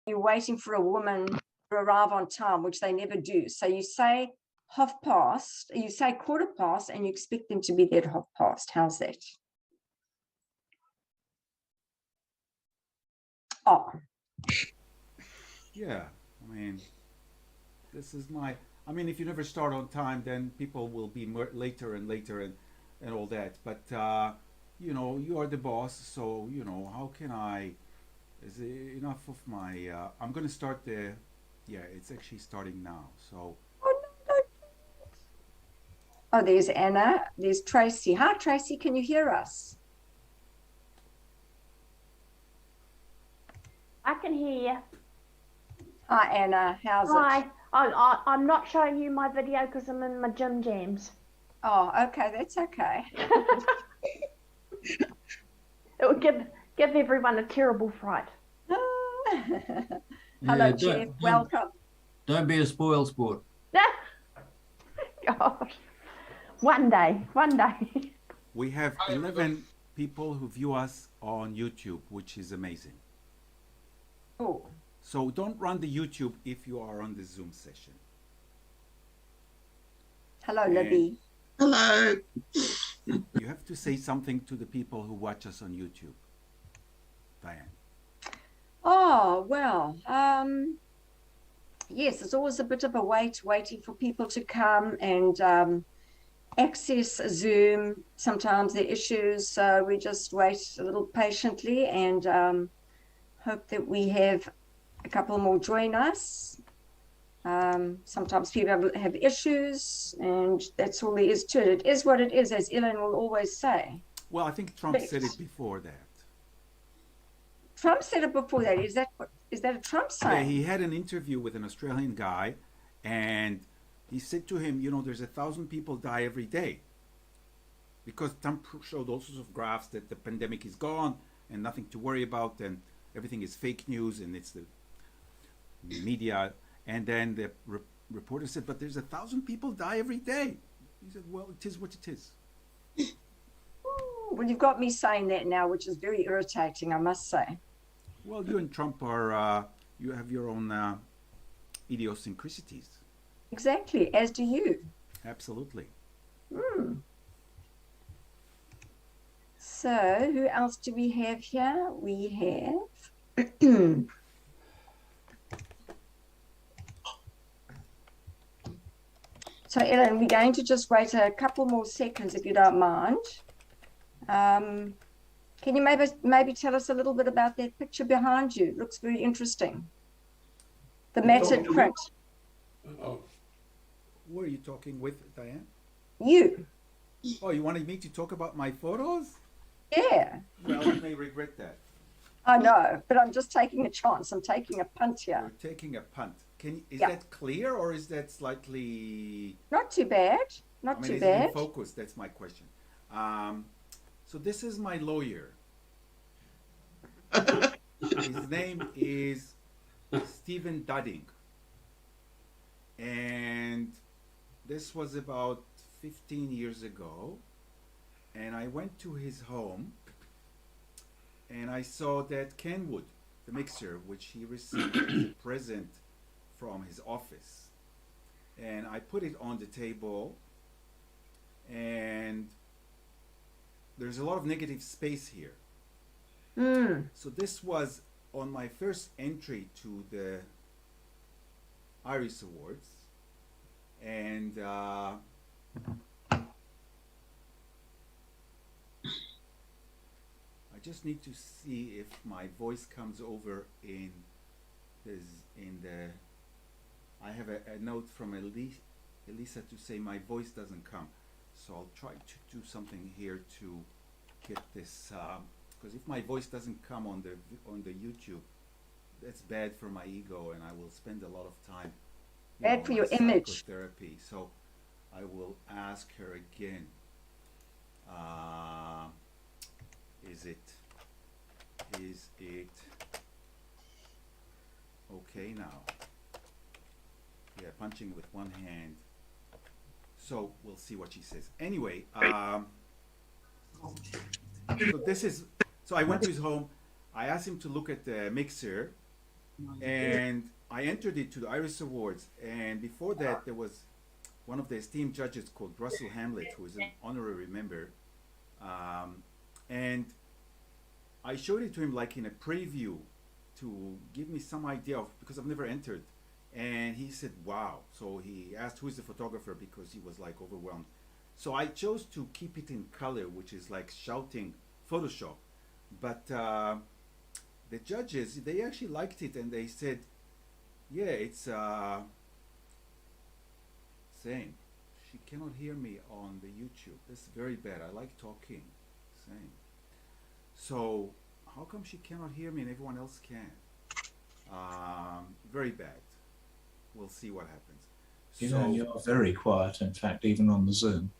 you're waiting for a woman to arrive on time, which they never do. So you say 1/2 past, you say 1/4 past, and you expect them to be there at 1/2 past. How's that? Oh, Yeah, I mean, this is my. I mean, if you never start on time, then people will be more later and later and all that. But you know, you are the boss, so you know how can I? Is it enough of my? I'm gonna start the. Yeah, it's actually starting now. So oh, no, no. Oh, there's Anna. There's Tracy. Hi, Tracy. Can you hear us? I can hear you. Hi, Anna. How's Hi. it? I'm not showing you my video because I'm in my gym jams. Oh, okay. That's okay. It would give everyone a terrible fright. Hello, Yeah, Jeff. Welcome. don't be a spoil sport. Gosh. One day. we have 11 people who view us on YouTube, which is amazing. Oh, So don't run the YouTube if you are on the Zoom session. hello, And Libby. Hello. you have to say something to the people who watch us on YouTube, Diane. Oh, well, yes, it's always a bit of a waiting for people to come and access Zoom. Sometimes there are issues, so we just wait a little patiently and hope that we have a couple more join us. Sometimes people have issues, and that's all there is to it. It is what it is, as Ellen will always say. Well, I think Trump said it before that. Trump said it before that. Is that a Trump Yeah, saying? he had an interview with an Australian guy, and he said to him, you know, there's 1,000 people die every day. Because Trump showed all sorts of graphs that the pandemic is gone and nothing to worry about, and everything is fake news and it's the media. And then the reporter said, but there's 1,000 people die every day. He said, well, it is what it is. Well, you've got me saying that now, which is very irritating, I must say. Well, you and Trump are, you have your own idiosyncrasies. Exactly, as do you. Absolutely. So, who else do we have here? We have So, Ellen, we're going to just wait a couple more seconds if you don't mind. Can you maybe tell us a little bit about that picture behind you? It looks very interesting. The matted print. Who are you talking with, Diane? You. Oh, you wanted me to talk about my photos? Yeah. Well, I may regret that. I know, but I'm just taking a chance. I'm taking a punt here. You're taking a punt. Is Yeah. that clear or is that slightly? Not too bad. Not I mean, too is it in bad. focus? That's my question. So this is my lawyer. His name is Stephen Dudding, and this was about 15 years ago. And I went to his home, and I saw that Kenwood, the mixer, which he received as a present from his office. And I put it on the table, and there's a lot of negative space here. So this was on my first entry to the Iris Awards, and I just need to see if my voice comes over in the. I have a note from Elisa to say my voice doesn't come, so I'll try to do something here to get this. Because if my voice doesn't come on the YouTube, that's bad for my ego, and I will spend a lot of time. Bad for your image. Psychotherapy. So I will ask her again. Is it okay now? Yeah, punching with one hand. So we'll see what she says. Anyway, so this is. So I went to his home. I asked him to look at the mixer, And I entered it to the Iris Awards. And before that, there was one of the esteemed judges called Russell Hamlet, who is an honorary member. And I showed it to him like in a preview to give me some idea of, because I've never entered. And he said, wow. So he asked who is the photographer, because he was like overwhelmed. So I chose to keep it in color, which is like shouting Photoshop. But the judges, they actually liked it, and they said, yeah, it's same. She cannot hear me on the YouTube. That's very bad. I like talking. Same. So how come she cannot hear me and everyone else can? Very bad. We'll see what happens. You know, you're very quiet, in fact, even on the Zoom.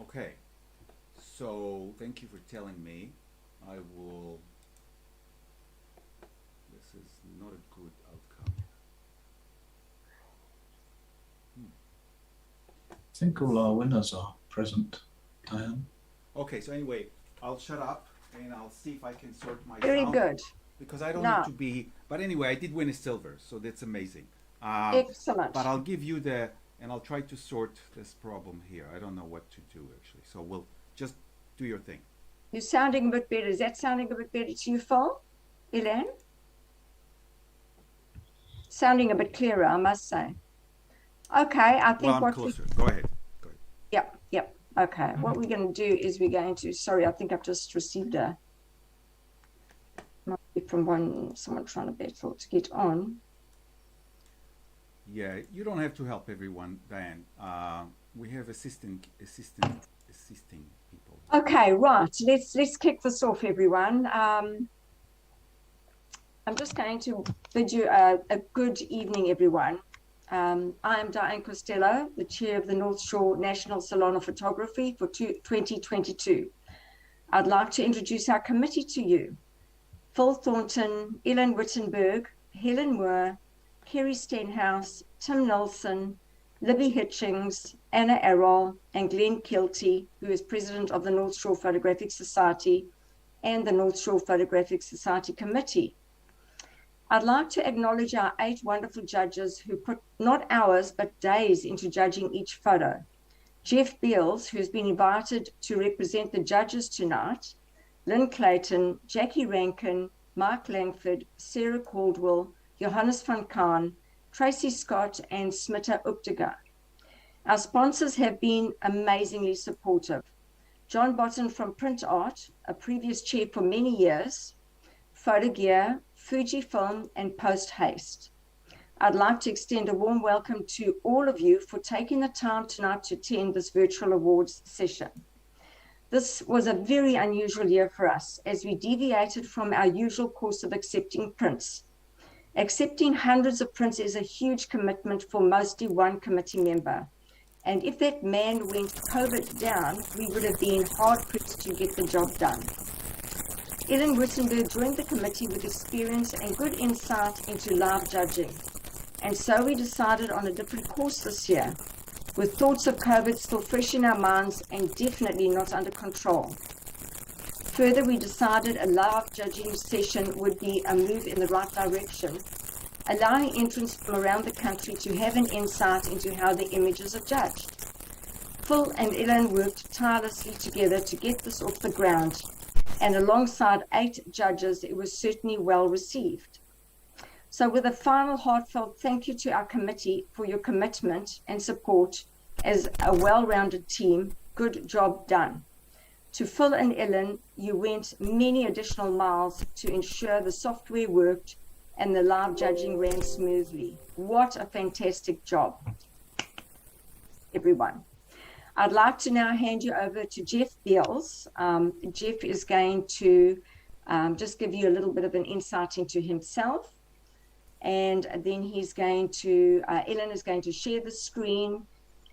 Okay. So thank you for telling me. I will. This is not a good outcome. I think all our winners are present, Diane. Okay, so anyway, I'll shut up and I'll see if I can sort my Very sound, good. because I don't No. need to be. But anyway, I did win a silver, so that's amazing. Excellent. But I'll give you the, and I'll try to sort this problem here. I don't know what to do actually, so we'll just do your thing. You're sounding a bit better. Is that sounding a bit better to you, Phil? Elaine? Sounding a bit clearer, I must say. Okay, I think Well, I'm what closer. Go ahead. Go ahead. Yep. Okay, what we're going to do is we're going to, sorry, I think I've just received a, might be from someone trying to battle to get on. Yeah, you don't have to help everyone, Diane. We have assisting people. Okay, right. Let's kick this off, everyone. I'm just going to bid you a good evening, everyone. I am Diane Costello, the chair of the North Shore National Salon of Photography for 2022. I'd like to introduce our committee to you. Phil Thornton, Ellen Wittenberg, Helen Moore, Kerry Stenhouse, Tim Nelson, Libby Hitchings, Anna Errol, and Glenn Kilty, who is president of the North Shore Photographic Society and the North Shore Photographic Society Committee. I'd like to acknowledge our 8 wonderful judges who put not hours, but days into judging each photo. Jeff Beals, who's been invited to represent the judges tonight, Lynn Clayton, Jackie Rankin, Mark Langford, Sarah Caldwell, Johannes van Kaan, Tracy Scott, and Smita Uptiga. Our sponsors have been amazingly supportive. John Botton from Print Art, a previous chair for many years, Photogear, Fujifilm, and Post Haste. I'd like to extend a warm welcome to all of you for taking the time tonight to attend this virtual awards session. This was a very unusual year for us as we deviated from our usual course of accepting prints. Accepting hundreds of prints is a huge commitment for mostly one committee member. And if that man went COVID down, we would have been hard pressed to get the job done. Ellen Wittenberg joined the committee with experience and good insight into live judging. And so we decided on a different course this year, with thoughts of COVID still fresh in our minds and definitely not under control. Further, we decided a live judging session would be a move in the right direction, allowing entrants from around the country to have an insight into how the images are judged. Phil and Ellen worked tirelessly together to get this off the ground, and alongside 8 judges, it was certainly well received. So with a final heartfelt thank you to our committee for your commitment and support as a well-rounded team, good job done. To Phil and Ellen, you went many additional miles to ensure the software worked and the live judging ran smoothly. What a fantastic job, everyone. I'd like to now hand you over to Jeff Beals. Jeff is going to just give you a little bit of an insight into himself. And then he's going to, Ellen is going to share the screen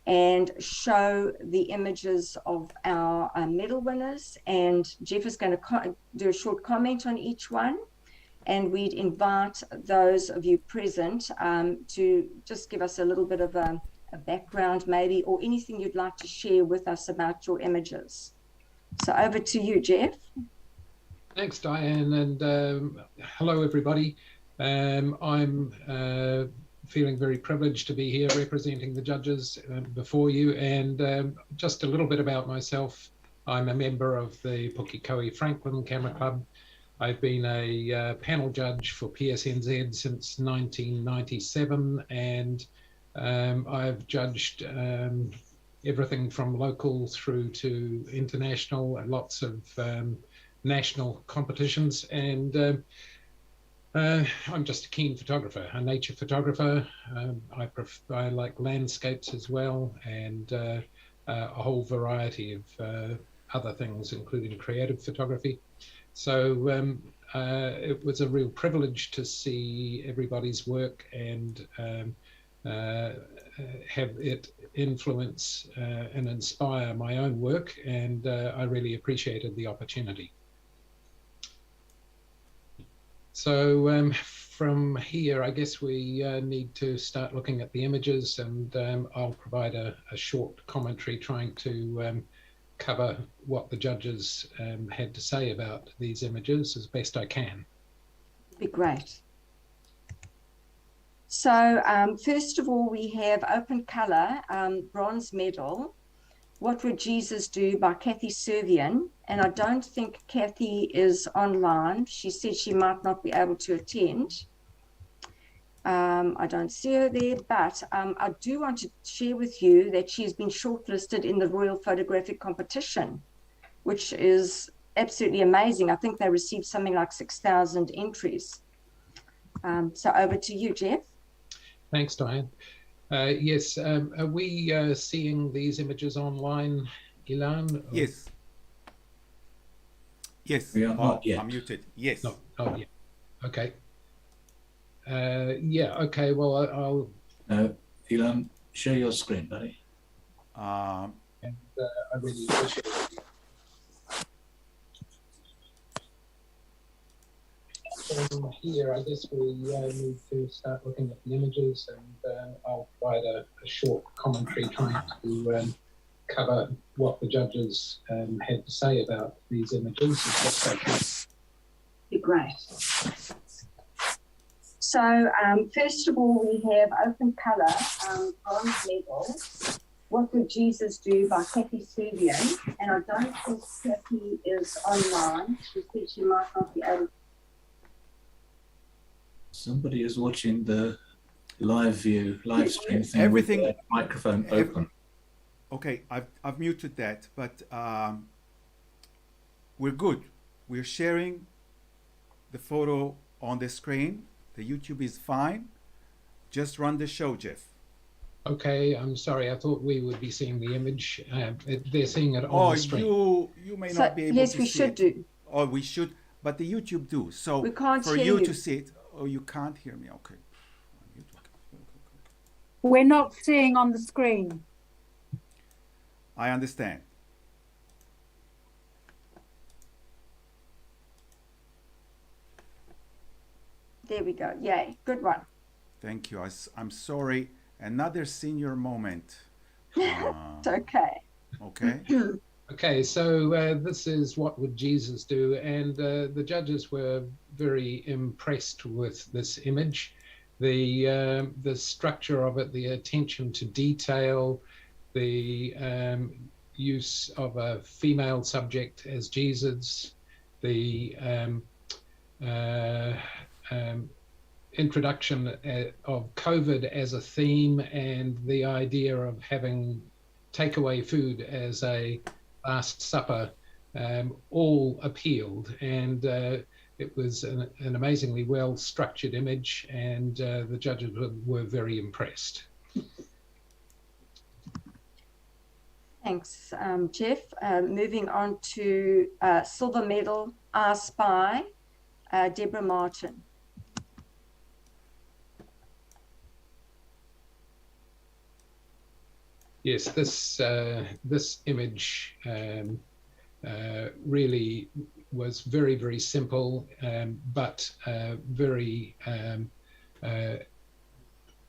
and show the images of our medal winners. And Jeff is going to do a short comment on each one. And we'd invite those of you present to just give us a little bit of a background maybe, or anything you'd like to share with us about your images. So over to you, Jeff. Thanks, Diane, and hello, everybody. I'm feeling very privileged to be here representing the judges before you, and just a little bit about myself. I'm a member of the Pukekohe Franklin Camera Club. I've been a panel judge for PSNZ since 1997, and I've judged everything from local through to international, and lots of national competitions, and I'm just a keen photographer, a nature photographer. I like landscapes as well, and a whole variety of other things, including creative photography. So it was a real privilege to see everybody's work and have it influence and inspire my own work, and I really appreciated the opportunity. So from here, I guess we need to start looking at the images, and I'll provide a short commentary trying to cover what the judges had to say about these images as best I can. Be great. So first of all, we have Open Color, bronze medal. What Would Jesus Do by Kathy Servian, and I don't think Kathy is online. She said she might not be able to attend. I don't see her there, but I do want to share with you that she's been shortlisted in the Royal Photographic Competition, which is absolutely amazing. I think they received something like 6,000 entries. So over to you, Jeff. Thanks, Diane. Yes, are we seeing these images online, Ilan? Yes. Yes. We are not yet. I'm muted. Yes. No. Oh, yeah. Okay. Yeah, okay, well, I'll... No, Elon, share your screen, buddy. And I really appreciate it. So here, I guess we need to start looking at the images, and I'll provide a short commentary trying to cover what the judges had to say about these images. Be great. So first of all, we have Open Color, bronze medal. What Would Jesus Do by Kathy Servian, and I don't think Kathy is online. She said she might not be able to. Somebody is watching the live stream thing Everything, with the microphone open. Okay, I've muted that, but we're good. We're sharing the photo on the screen. The YouTube is fine. Just run the show, Jeff. Okay, I'm sorry. I thought we would be seeing the image. They're seeing it on the screen. You may not be able yes, to we see should it. do. Oh, we should, but the YouTube do. So We can't for hear you you. to see it, oh, you can't hear me. Okay. We're not seeing on the screen. I understand. There we go. Yay, good one. Thank you. I'm sorry. Another senior moment. It's okay. Okay. Okay, so this is What Would Jesus Do? And the judges were very impressed with this image. The structure of it, the attention to detail, the use of a female subject as Jesus, the introduction of COVID as a theme, and the idea of having takeaway food as a Last Supper all appealed, and it was an amazingly well structured image, and the judges were very impressed. Thanks, Jeff. Moving on to silver medal, I Spy, Deborah Martin. Yes, this image really was very, very simple, but very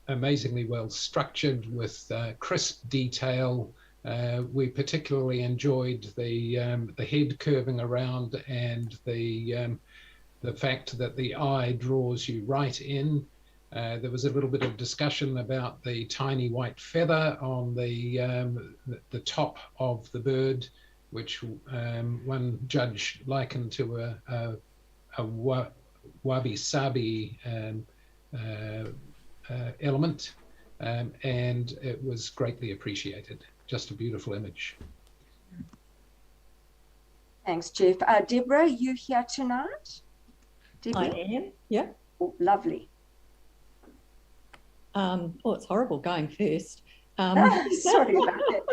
amazingly well structured, with crisp detail, We particularly enjoyed the head curving around and the fact that the eye draws you right in. There was a little bit of discussion about the tiny white feather on the top of the bird, which one judge likened to a wabi-sabi element, and it was greatly appreciated. Just a beautiful image. Thanks, Jeff. Deborah, you here tonight? Deborah? I am, yeah. Oh, lovely. Oh, it's horrible going first. Sorry about that.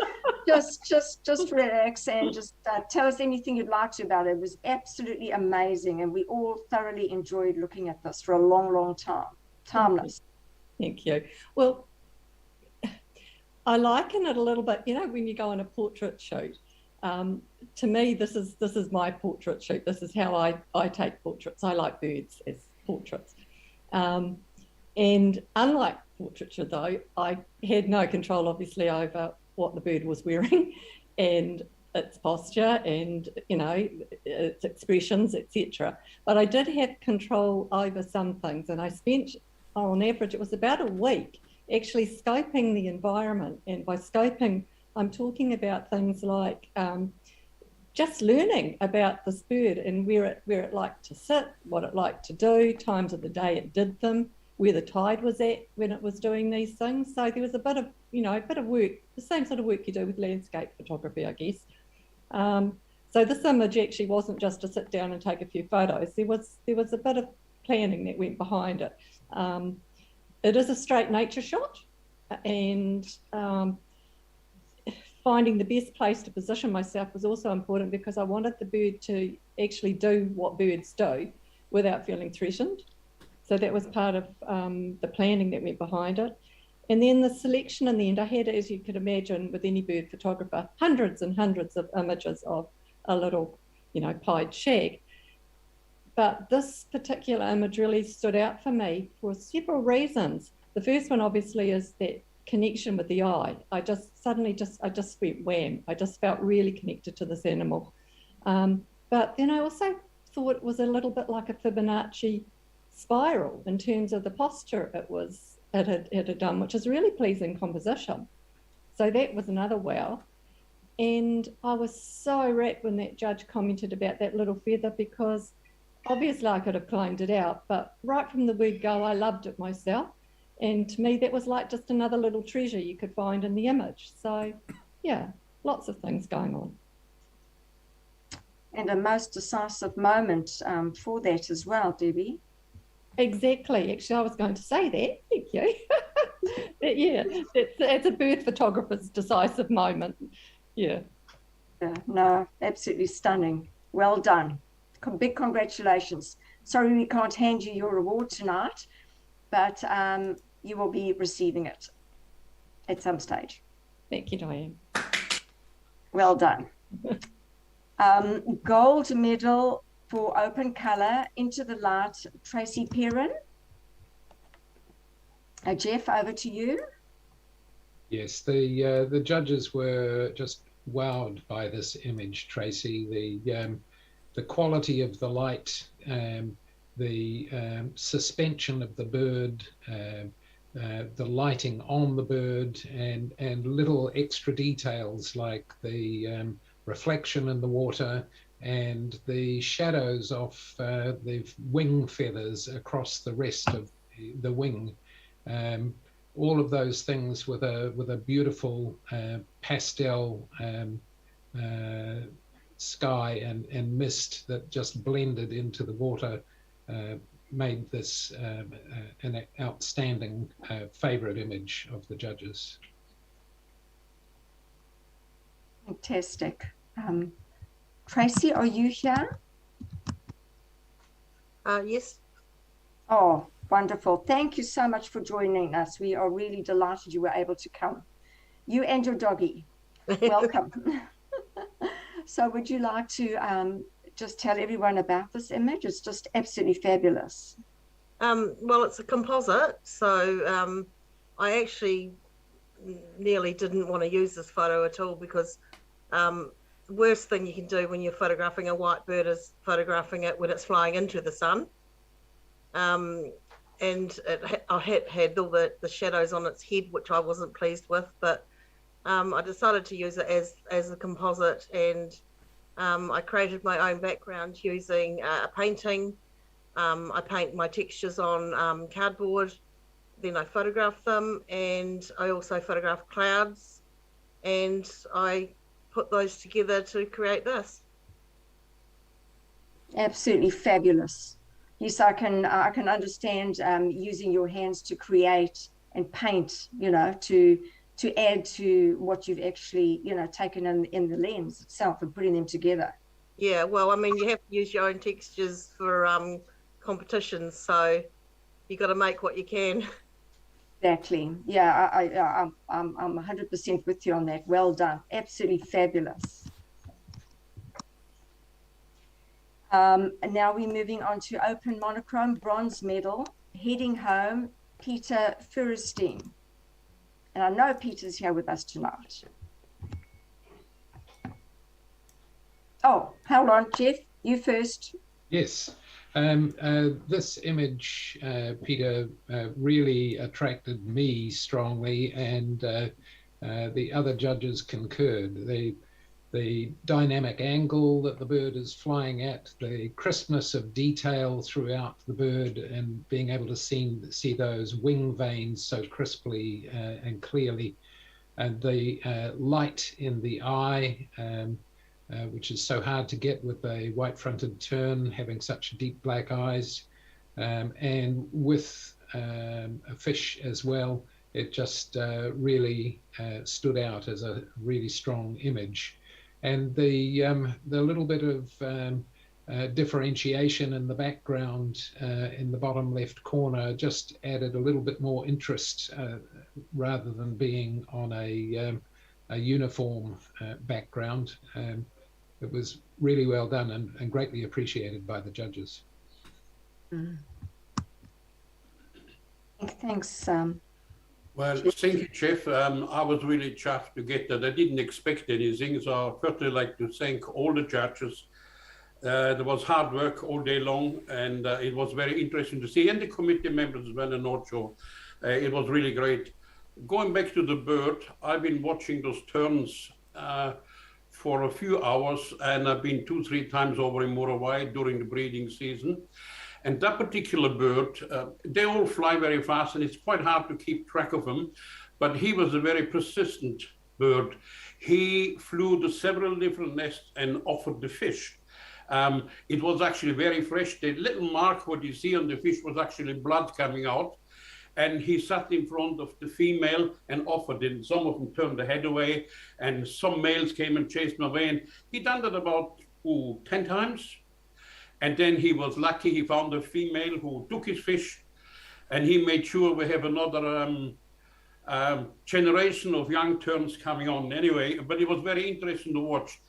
Just relax and just tell us anything you'd like to about it. It was absolutely amazing, and we all thoroughly enjoyed looking at this for a long, long time. Timeless. Thank you. Well, I liken it a little bit, you know, when you go on a portrait shoot. To me, this is my portrait shoot. This is how I take portraits. I like birds as portraits. And unlike portraiture, though, I had no control, obviously, over what the bird was wearing and its posture and, you know, its expressions, etc. But I did have control over some things, and I spent, on average, it was about a week actually scoping the environment. And by scoping, I'm talking about things like just learning about this bird and where it liked to sit, what it liked to do, times of the day it did them, where the tide was at when it was doing these things. So there was a bit of, you know, a bit of work, the same sort of work you do with landscape photography, I guess. So this image actually wasn't just to sit down and take a few photos. There was a bit of planning that went behind it. It is a straight nature shot, and finding the best place to position myself was also important because I wanted the bird to actually do what birds do without feeling threatened. So that was part of the planning that went behind it. And then the selection in the end, I had, as you could imagine, with any bird photographer, hundreds and hundreds of images of a little, you know, pied shag. But this particular image really stood out for me for several reasons. The first one, obviously, is that connection with the eye. I just went wham. I just felt really connected to this animal. But then I also thought it was a little bit like a Fibonacci spiral in terms of the posture it had done, which is really pleasing composition. So that was another wow. And I was so rapt when that judge commented about that little feather, because obviously I could have cloned it out, but right from the word go, I loved it myself. And to me, that was like just another little treasure you could find in the image. So yeah, lots of things going on. And a most decisive moment for that as well, Debbie. Exactly. Actually, I was going to say that. Thank you. But yeah, it's a bird photographer's decisive moment. Yeah. Yeah, no, absolutely stunning. Well done. Big congratulations. Sorry we can't hand you your award tonight, but you will be receiving it at some stage. Thank you, Diane. Well done. Gold medal for open colour, Into the Light, Tracy Perrin. Jeff, over to you. Yes, the judges were just wowed by this image, Tracy. The quality of the light, the suspension of the bird, the lighting on the bird, and little extra details like the reflection in the water and the shadows of the wing feathers across the rest of the wing. All of those things with a beautiful pastel sky and mist that just blended into the water made this an outstanding favorite image of the judges. Fantastic. Tracy, are you here? Yes. Oh, wonderful. Thank you so much for joining us. We are really delighted you were able to come. You and your doggy. Welcome. So would you like to just tell everyone about this image? It's just absolutely fabulous. Well, it's a composite. So I actually nearly didn't want to use this photo at all because the worst thing you can do when you're photographing a white bird is photographing it when it's flying into the sun. And I had all the shadows on its head, which I wasn't pleased with, but I decided to use it as a composite, and I created my own background using a painting. I paint my textures on cardboard, then I photograph them, and I also photograph clouds, and I put those together to create this. Absolutely fabulous. Yes, I can understand using your hands to create and paint, to add to what you've actually, taken in the lens itself and putting them together. Yeah, well, I mean, you have to use your own textures for competitions, so you got to make what you can. Exactly. Yeah, I'm 100% with you on that. Well done. Absolutely fabulous. And now we're moving on to open monochrome bronze medal, heading home, Peter Feuerstein. And I know Peter's here with us tonight. Oh, hold on, Jeff, you first. Yes. This image, Peter, really attracted me strongly, and the other judges concurred. The dynamic angle that the bird is flying at, the crispness of detail throughout the bird, and being able to see those wing veins so crisply and clearly, and the light in the eye, which is so hard to get with a white-fronted tern having such deep black eyes, and with a fish as well. It just really stood out as a really strong image. And the little bit of differentiation in the background in the bottom left corner just added a little bit more interest rather than being on a uniform background. It was really well done and greatly appreciated by the judges. Mm. Thanks. Well, thank you, Jeff. I was really chuffed to get that. I didn't expect anything, so I firstly like to thank all the judges. There was hard work all day long, and it was very interesting to see, and the committee members as well in North Shore. It was really great. Going back to the bird, I've been watching those terns for a few hours, and I've been 2-3 times over in Muriwai during the breeding season. And that particular bird, they all fly very fast, and it's quite hard to keep track of them. But he was a very persistent bird. He flew to several different nests and offered the fish. It was actually very fresh. The little mark what you see on the fish was actually blood coming out. And he sat in front of the female and offered it. Some of them turned their head away, and some males came and chased him away. And he done that about 10 times. And then he was lucky, he found a female who took his fish, and he made sure we have another generation of young terns coming on anyway. But it was very interesting to watch.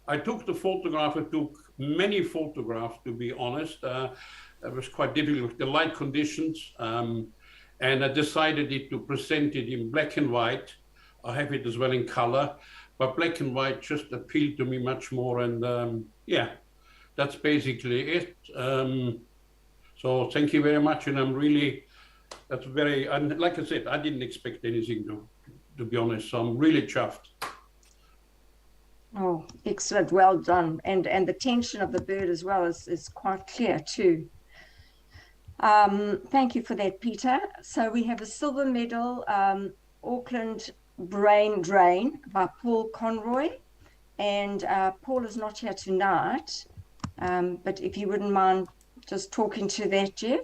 I took the photograph, I took many photographs, to be honest. It was quite difficult with the light conditions. And I decided to present it in black and white. I have it as well in color, but black and white just appealed to me much more. And yeah. That's basically it. So thank you very much, and I'm really, that's very, and like I said, I didn't expect anything to be honest, so I'm really chuffed. Oh, excellent, well done. And the tension of the bird as well is quite clear too. Thank you for that, Peter. So we have a silver medal, Auckland Brain Drain by Paul Conroy, and Paul is not here tonight. But if you wouldn't mind just talking to that, Jeff.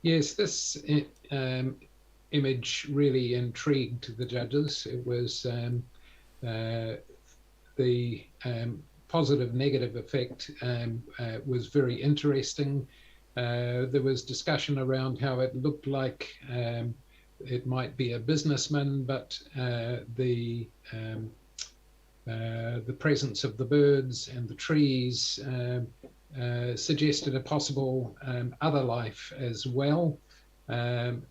Yes, this image really intrigued the judges. It was the positive negative effect was very interesting. There was discussion around how it looked like it might be a businessman, but the presence of the birds and the trees suggested a possible other life as well.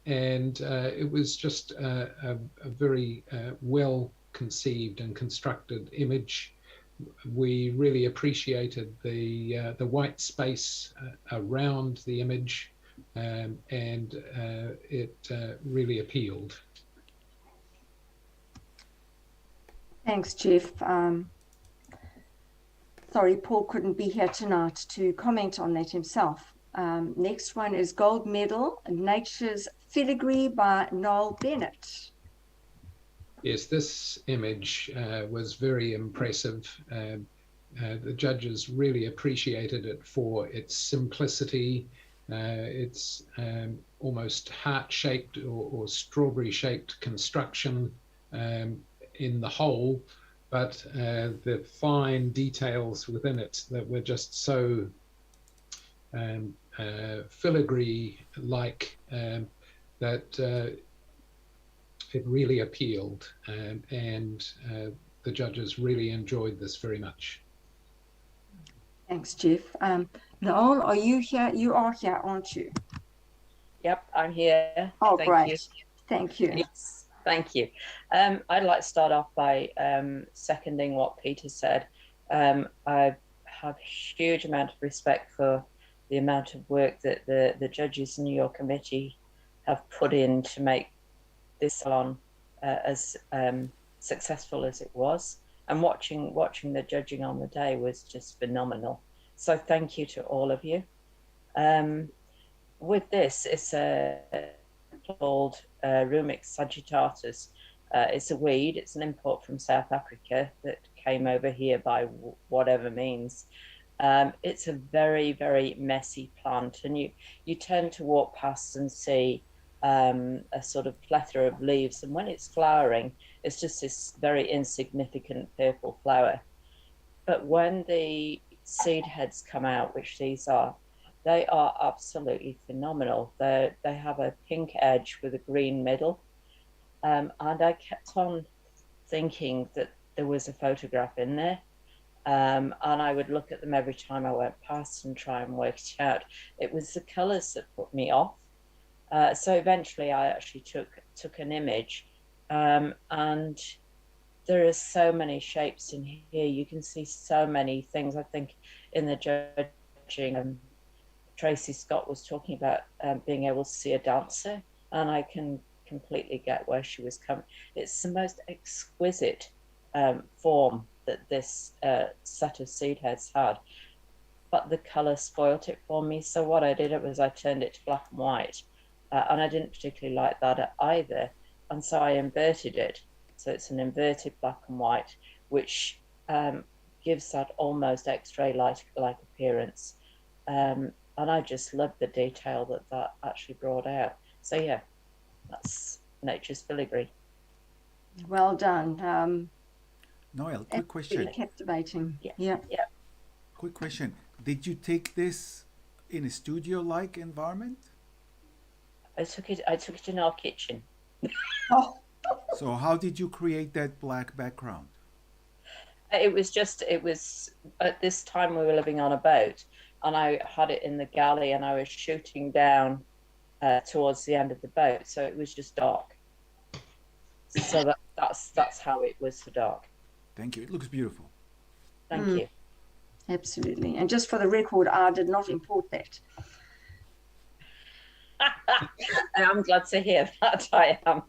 and it was just a very well conceived and constructed image. We really appreciated the white space around the image, and it really appealed. Thanks, Jeff. Sorry, Paul couldn't be here tonight to comment on that himself. Next one is gold medal, Nature's Filigree by Noel Bennett. Yes, this image was very impressive. The judges really appreciated it for its simplicity. It's almost heart-shaped or strawberry-shaped construction in the whole, but the fine details within it that were just so filigree-like that it really appealed, and the judges really enjoyed this very much. Thanks, Jeff. Noel, are you here? You are here, aren't you? Yep, I'm here. Oh, Thank great. you. Thank you. Yes, thank you. I'd like to start off by seconding what Peter said. I have a huge amount of respect for the amount of work that the judges in your committee have put in to make this salon as successful as it was. And watching the judging on the day was just phenomenal. So thank you to all of you. With this, it's called Rumix sagittatus. It's a weed. It's an import from South Africa that came over here by whatever means. It's a very, very messy plant, and you tend to walk past and see a sort of plethora of leaves, and when it's flowering, it's just this very insignificant purple flower. But when the seed heads come out, which these are, they are absolutely phenomenal. They have a pink edge with a green middle, and I kept on thinking that there was a photograph in there, and I would look at them every time I went past and try and work it out. It was the colors that put me off. So eventually I actually took an image, and there are so many shapes in here. You can see so many things. I think in the judging, Tracy Scott was talking about being able to see a dancer, and I can completely get where she was coming. It's the most exquisite form that this set of seed heads had, but the color spoilt it for me. So what I did was I turned it to black and white. And I didn't particularly like that either. And so I inverted it. So it's an inverted black and white, which gives that almost X-ray-like appearance. And I just loved the detail that actually brought out. So yeah, that's Nature's Filigree. Well done. Noel, quick question. Really captivating. Yeah. Yeah. Yeah. Quick question. Did you take this in a studio-like environment? I took it in our kitchen. Oh. So how did you create that black background? It was at this time we were living on a boat, and I had it in the galley, and I was shooting down towards the end of the boat, so it was just dark. So that's how it was so dark. Thank you. It looks beautiful. Thank you. Absolutely. And just for the record, I did not import that. I'm glad to hear that. I am.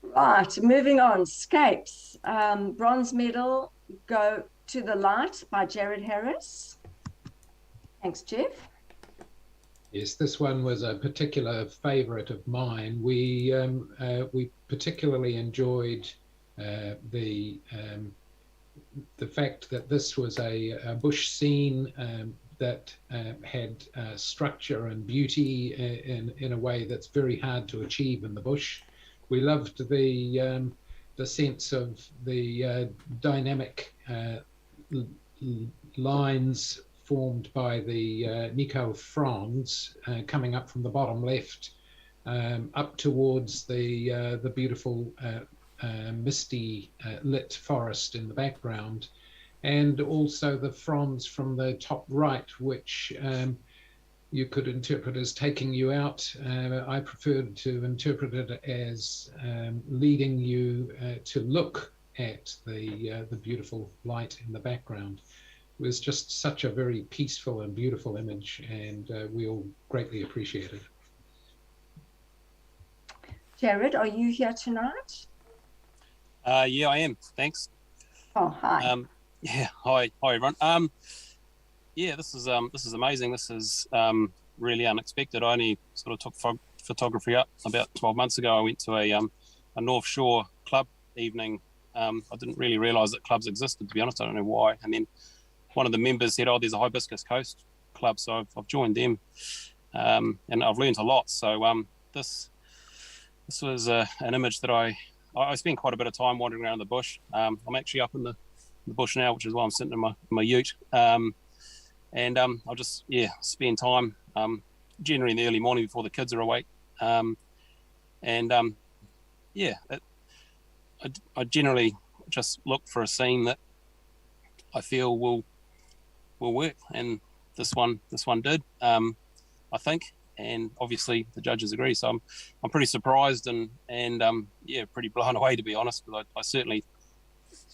Right, moving on. Scapes, bronze medal, Go to the Light by Jared Harris. Thanks, Jeff. Yes, this one was a particular favourite of mine. We particularly enjoyed the fact that this was a bush scene that had structure and beauty in a way that's very hard to achieve in the bush. We loved the sense of the dynamic lines formed by the Nico fronds coming up from the bottom left up towards the beautiful misty lit forest in the background, and also the fronds from the top right, which you could interpret as taking you out. I preferred to interpret it as leading you to look at the beautiful light in the background. It was just such a very peaceful and beautiful image, and we all greatly appreciate it. Jared, are you here tonight? Yeah, I am. Thanks. Oh, hi. Yeah, hi everyone. Yeah, this is amazing. This is really unexpected. I only sort of took photography up about 12 months ago. I went to a North Shore club evening. I didn't really realise that clubs existed, to be honest. I don't know why. And then one of the members said, "Oh, there's a Hibiscus Coast club," so I've joined them, and I've learned a lot. So this was an image that I spent quite a bit of time wandering around the bush. I'm actually up in the bush now, which is why I'm sitting in my ute. And I'll just spend time generally in the early morning before the kids are awake. I generally just look for a scene that I feel will work, and this one did, I think, and obviously the judges agree. So I'm pretty surprised and pretty blown away, to be honest. But I certainly,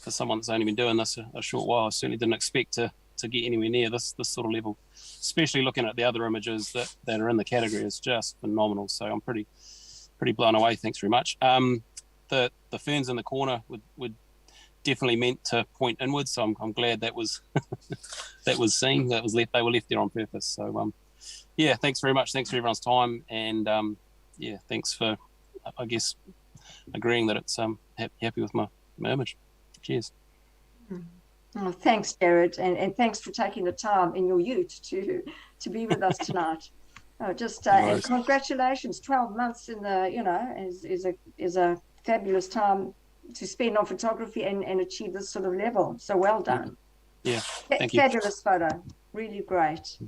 for someone that's only been doing this a short while, I certainly didn't expect to get anywhere near this sort of level, especially looking at the other images that are in the category. Is just phenomenal. So I'm pretty blown away. Thanks very much. The ferns in the corner would definitely meant to point inwards, so I'm glad that was that was seen. That was left. They were left there on purpose. So thanks very much. Thanks for everyone's time, and thanks for, I guess, agreeing that it's happy with my image. Cheers. Oh, thanks, Jared, and thanks for taking the time in your ute to be with us tonight. And congratulations! 12 months in the is a fabulous time to spend on photography and achieve this sort of level. So well done. Yeah, thank you. Fabulous photo, really great.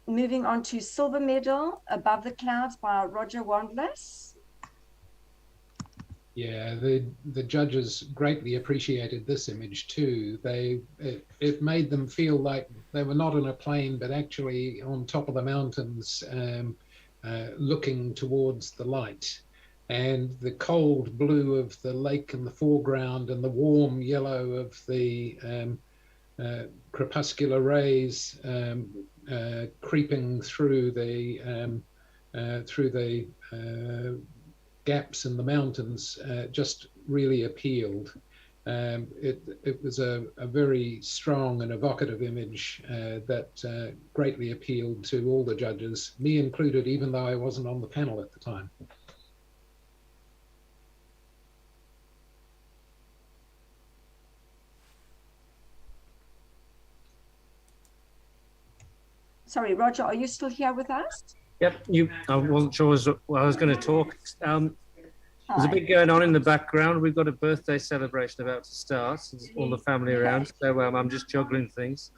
Moving on to silver medal, Above the Clouds by Roger Wandless. Yeah, the judges greatly appreciated this image too. It made them feel like they were not in a plane, but actually on top of the mountains, looking towards the light. And the cold blue of the lake in the foreground and the warm yellow of the crepuscular rays creeping through the gaps in the mountains just really appealed. It was a very strong and evocative image that greatly appealed to all the judges, me included, even though I wasn't on the panel at the time. Sorry, Roger, are you still here with us? Yep, I wasn't sure I was going to talk. There's a bit going on in the background. We've got a birthday celebration about to start. There's all the family around, so I'm just juggling things.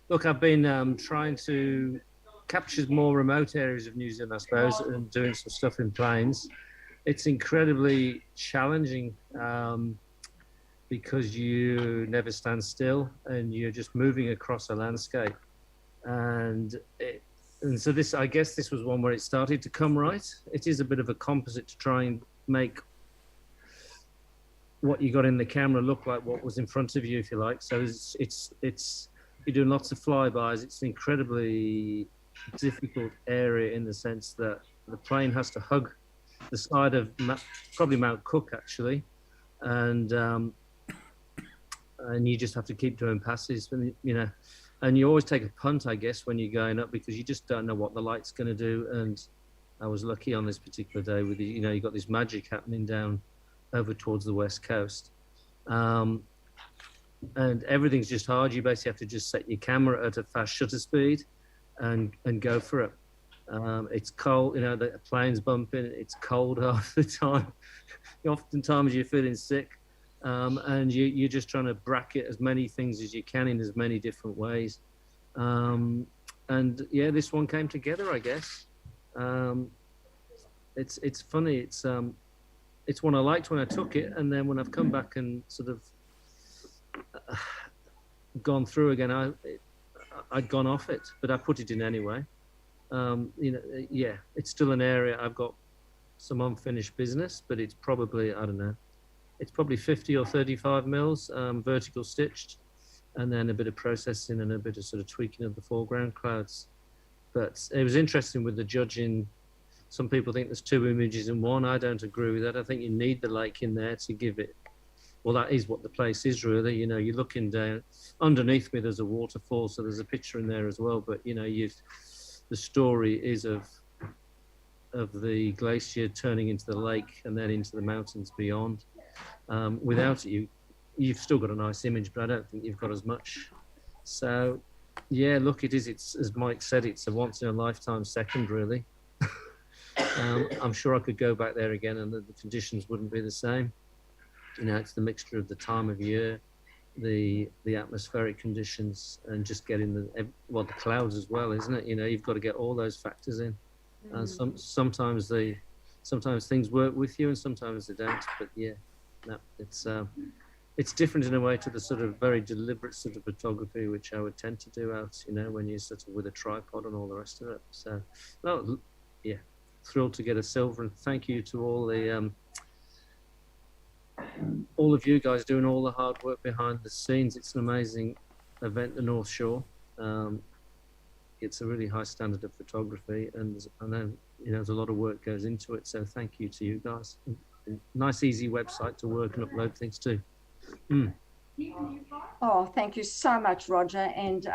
Look, I've been trying to capture more remote areas of New Zealand, I suppose, and doing some stuff in plains. It's incredibly challenging because you never stand still and you're just moving across a landscape. And so this, I guess this was one where it started to come right. It is a bit of a composite to try and make what you got in the camera look like what was in front of you, if you like. So it's you're doing lots of flybys. It's an incredibly difficult area in the sense that the plane has to hug the side of probably Mount Cook actually, and you just have to keep doing passes, and you always take a punt, I guess, when you're going up because you just don't know what the light's going to do. And I was lucky on this particular day with you got this magic happening down over towards the west coast, and everything's just hard. You basically have to just set your camera at a fast shutter speed and go for it. It's cold, the plane's bumping. It's cold half the time. Oftentimes you're feeling sick. And you're just trying to bracket as many things as you can in as many different ways. And yeah, this one came together, I guess. It's funny. It's one I liked when I took it, and then when I've come back and sort of gone through again. I'd gone off it, but I put it in anyway. Yeah, it's still an area I've got some unfinished business, but it's probably, I don't know, it's probably 50 or 35 mils, vertical stitched, and then a bit of processing and a bit of sort of tweaking of the foreground clouds. But it was interesting with the judging. Some people think there's two images in one. I don't agree with that. I think you need the lake in there to give it, well, that is what the place is really. You know, you're looking down, underneath me there's a waterfall, so there's a picture in there as well. But you know, the story is of the glacier turning into the lake and then into the mountains beyond. Without it, you've still got a nice image, but I don't think you've got as much. So yeah, look, it's as Mike said, it's a once in a lifetime second really. I'm sure I could go back there again and the conditions wouldn't be the same. You know, it's the mixture of the time of year, the atmospheric conditions, and just getting the clouds as well, isn't it? You know, you've got to get all those factors in. And sometimes things work with you and sometimes they don't. But yeah, no, it's different in a way to the sort of very deliberate sort of photography which I would tend to do out, you know, when you're sort of with a tripod and all the rest of it. So, no, yeah, thrilled to get a silver, and thank you to all of you guys doing all the hard work behind the scenes. It's an amazing event, the North Shore. It's a really high standard of photography, and I know, you know, there's a lot of work goes into it. So thank you to you guys. Nice, easy website to work and upload things to. Oh, thank you so much, Roger. And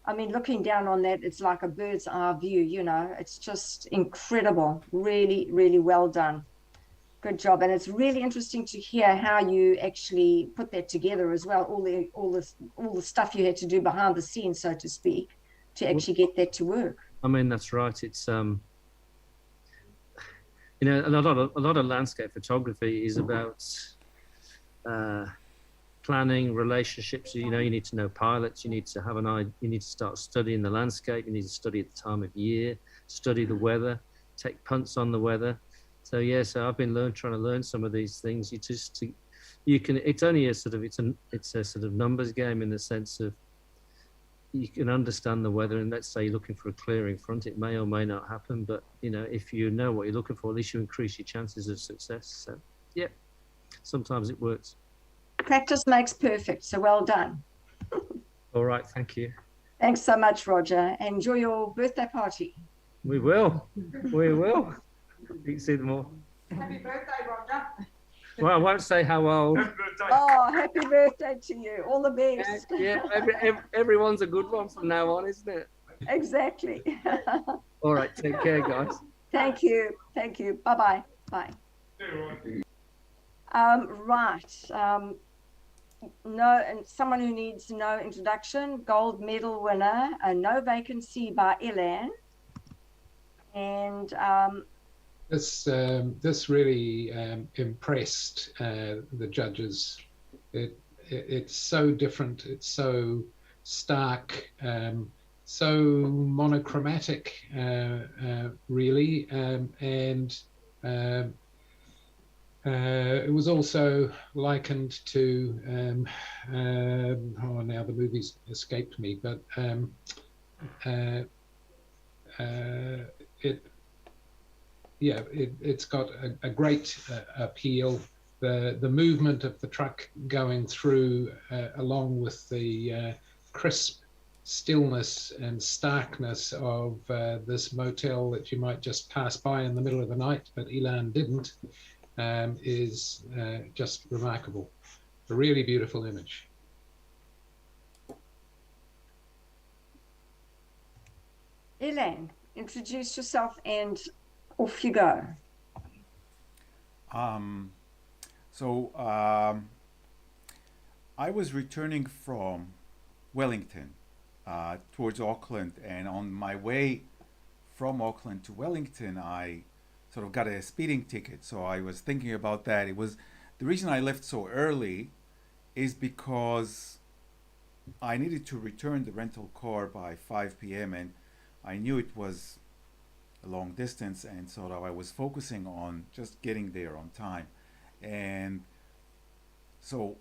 I mean, looking down on that, it's like a bird's eye view, you know, it's just incredible. Really, really well done. Good job. And it's really interesting to hear how you actually put that together as well. All the stuff you had to do behind the scenes, so to speak, to actually get that to work. I mean, that's right. It's you know, a lot of landscape photography is about planning, relationships. You know, you need to know pilots. You need to have an eye. You need to start studying the landscape. You need to study the time of year, study the weather, take punts on the weather. So yeah, so I've been trying to learn some of these things. You can. It's only a sort of it's a sort of numbers game in the sense of you can understand the weather, and let's say you're looking for a clearing front, it may or may not happen. But you know, if you know what you're looking for, at least you increase your chances of success. So yeah, sometimes it works. Practice makes perfect. So well done. All right, thank you. Thanks so much, Roger. Enjoy your birthday party. We will. We will. You can see them all. Happy birthday, Roger. Well, I won't say how old. Oh, happy birthday to you. All the best. Yeah, everyone's a good one from now on, isn't it? Exactly. All right, take care, guys. Thank you. Thank you. Bye-bye. Bye. Right. No, and someone who needs no introduction, gold medal winner, No Vacancy by Elan. And this really impressed the judges. It's so different. It's so stark, so monochromatic, really, and it was also likened to now the movie's escaped me, but it's got a great appeal. The movement of the truck going through, along with the crisp stillness and starkness of this motel that you might just pass by in the middle of the night, but Elan didn't, is just remarkable. A really beautiful image. Elan, introduce yourself and off you go. I was returning from Wellington towards Auckland, and on my way from Auckland to Wellington, I sort of got a speeding ticket. So I was thinking about that. It was the reason I left so early is because I needed to return the rental car by 5 p.m. and I knew it was a long distance, and so I was focusing on just getting there on time. And so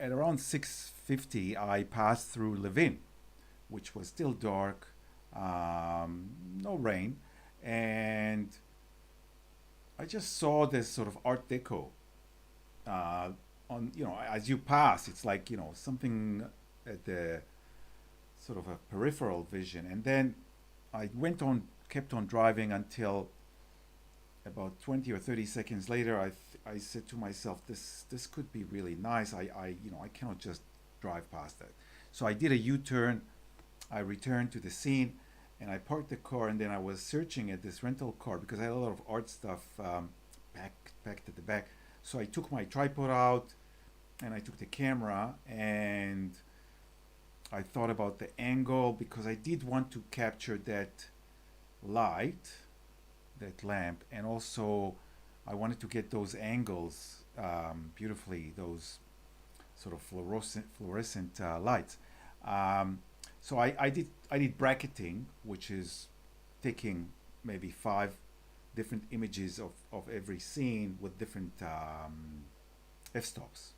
at around 6:50, I passed through Levin, which was still dark, no rain, and I just saw this sort of Art Deco. On, as you pass, it's like, something at the sort of a peripheral vision, and then I kept on driving until about 20 or 30 seconds later. I said to myself, this could be really nice. I cannot just drive past that. So I did a U-turn. I returned to the scene, and I parked the car, and then I was searching at this rental car because I had a lot of art stuff packed at the back. So I took my tripod out, and I took the camera, and I thought about the angle because I did want to capture that light, that lamp, and also I wanted to get those angles beautifully, those sort of fluorescent lights. So I did bracketing, which is taking maybe 5 different images of every scene with different f-stops.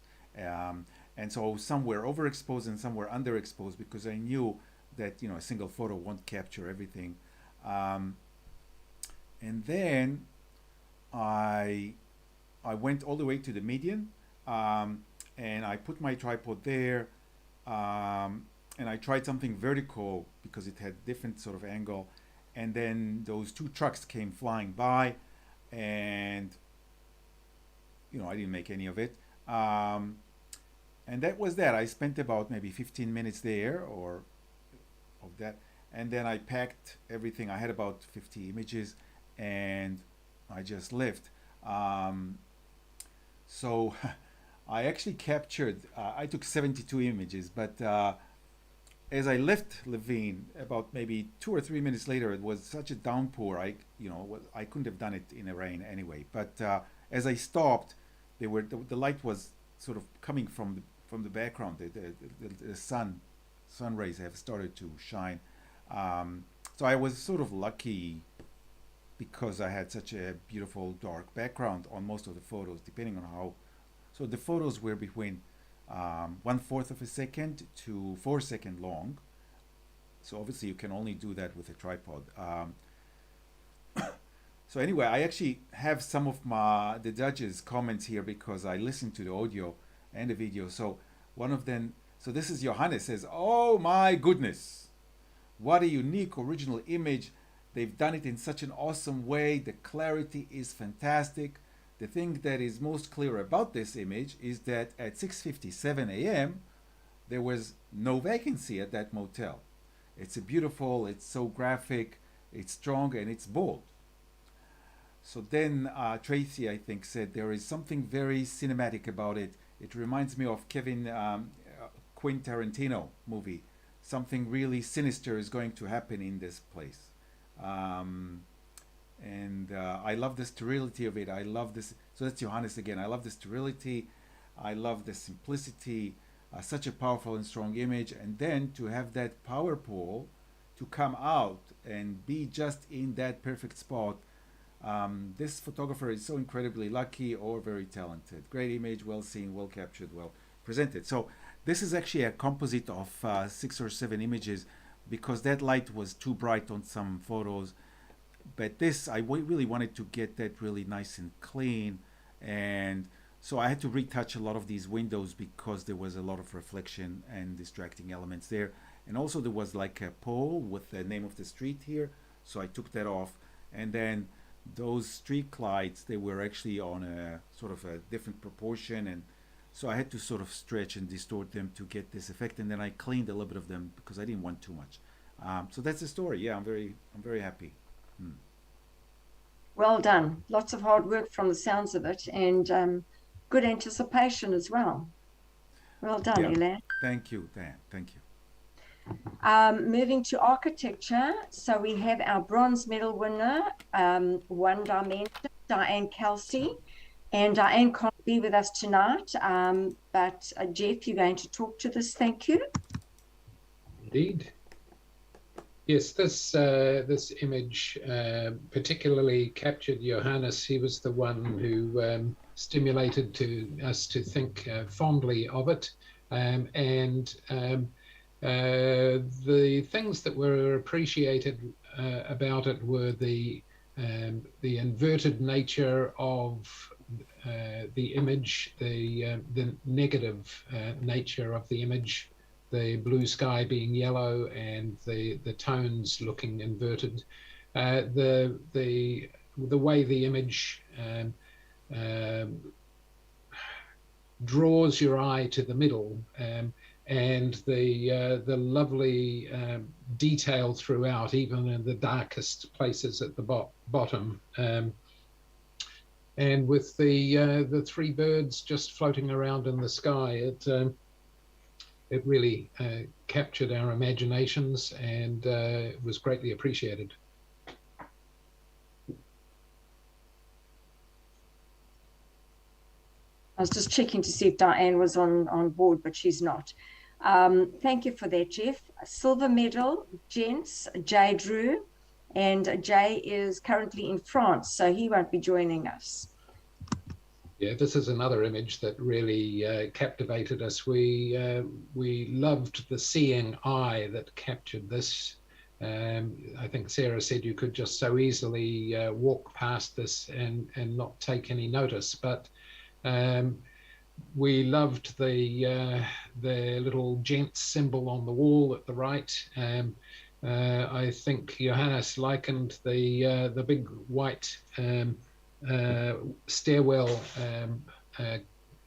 And so some were overexposed and some were underexposed because I knew that a single photo won't capture everything. And then I went all the way to the median, and I put my tripod there, and I tried something vertical because it had different sort of angle. And then those 2 trucks came flying by, and I didn't make any of it. And that was that. I spent about maybe 15 minutes there or of that, and then I packed everything. I had about 50 images, and I just left. So I actually captured, I took 72 images, but as I left Levine, about maybe 2 or 3 minutes later, it was such a downpour. I couldn't have done it in the rain anyway. But as I stopped, the light was sort of coming from the background. The sun rays have started to shine. So I was sort of lucky because I had such a beautiful dark background on most of the photos, depending on how. So the photos were between 1/4 of a second to 4 seconds long. So obviously you can only do that with a tripod. So anyway, I actually have some of the judges' comments here because I listened to the audio and the video. So one of them, so this is Johannes, says, "Oh my goodness, what a unique original image. They've done it in such an awesome way. The clarity is fantastic. The thing that is most clear about this image is that at 6:57 a.m. there was no vacancy at that motel. It's beautiful, it's so graphic, it's strong, and it's bold." So then Tracy, I think, said there is something very cinematic about it. It reminds me of Quentin Tarantino movie. Something really sinister is going to happen in this place. And I love the sterility of it. I love this. So that's Johannes again. I love the sterility. I love the simplicity. Such a powerful and strong image. And then to have that power pole to come out and be just in that perfect spot. This photographer is so incredibly lucky or very talented. Great image, well seen, well captured, well presented. So this is actually a composite of 6 or 7 images because that light was too bright on some photos. But this, I really wanted to get that really nice and clean. And so I had to retouch a lot of these windows because there was a lot of reflection and distracting elements there. And also there was like a pole with the name of the street here. So I took that off. And then those street lights, they were actually on a sort of a different proportion. And so I had to sort of stretch and distort them to get this effect. And then I cleaned a little bit of them because I didn't want too much. So that's the story. Yeah, I'm very happy. Well done. Lots of hard work from the sounds of it, and good anticipation as well. Well done, Ilan. Thank you, Dan. Thank you. Moving to architecture, so we have our bronze medal winner, One Dimension, Diane Kelsey. And Diane can't be with us tonight, but Jeff, you're going to talk to this. Thank you. Indeed. Yes, this image particularly captured Johannes. He was the one who stimulated to us to think fondly of it. The things that were appreciated about it were the inverted nature of the image, the negative nature of the image, the blue sky being yellow and the tones looking inverted, the way the image draws your eye to the middle, and the lovely detail throughout, even in the darkest places at the bottom. And with the three birds just floating around in the sky, it really captured our imaginations, and it was greatly appreciated. I was just checking to see if Diane was on board, but she's not. Thank you for that, Jeff. Silver medal, gents, Jay Drew, and Jay is currently in France, so he won't be joining us. Yeah, this is another image that really captivated us. We loved the seeing eye that captured this. I think Sarah said you could just so easily walk past this and not take any notice, but we loved the little gent symbol on the wall at the right. I think Johannes likened the big white stairwell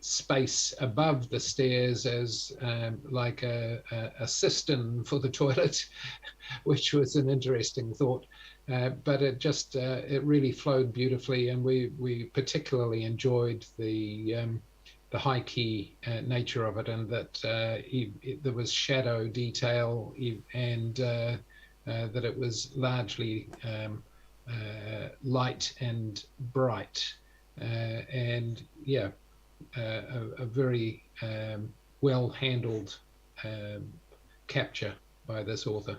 space above the stairs as like a cistern for the toilet, which was an interesting thought. But it just it really flowed beautifully, and we particularly enjoyed the high key nature of it, and that there was shadow detail, and that it was largely light and bright, and yeah, a very well handled capture by this author.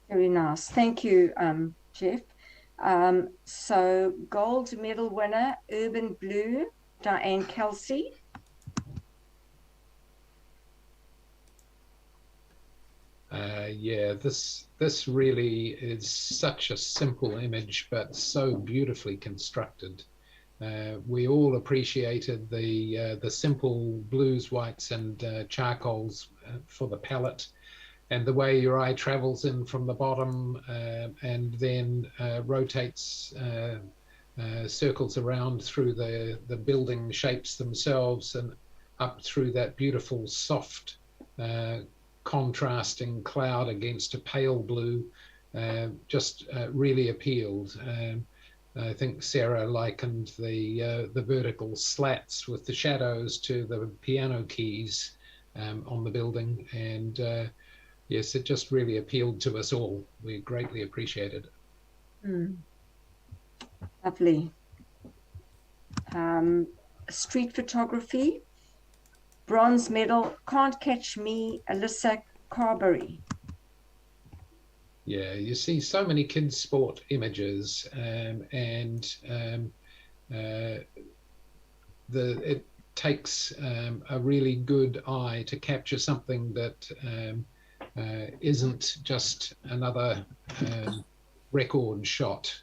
Very nice. Thank you, Jeff. So gold medal winner, Urban Blue, Diane Kelsey. Yeah, this really is such a simple image, but so beautifully constructed. We all appreciated the simple blues, whites, and charcoals for the palette, and the way your eye travels in from the bottom and then rotates, circles around through the building shapes themselves and up through that beautiful soft contrasting cloud against a pale blue, just really appealed. I think Sarah likened the vertical slats with the shadows to the piano keys on the building, and yes, it just really appealed to us all. We greatly appreciated it. Mm. Lovely. Street photography, bronze medal, Can't Catch Me, Alyssa Carberry. Yeah, you see so many kids sport images, and it takes a really good eye to capture something that isn't just another record shot,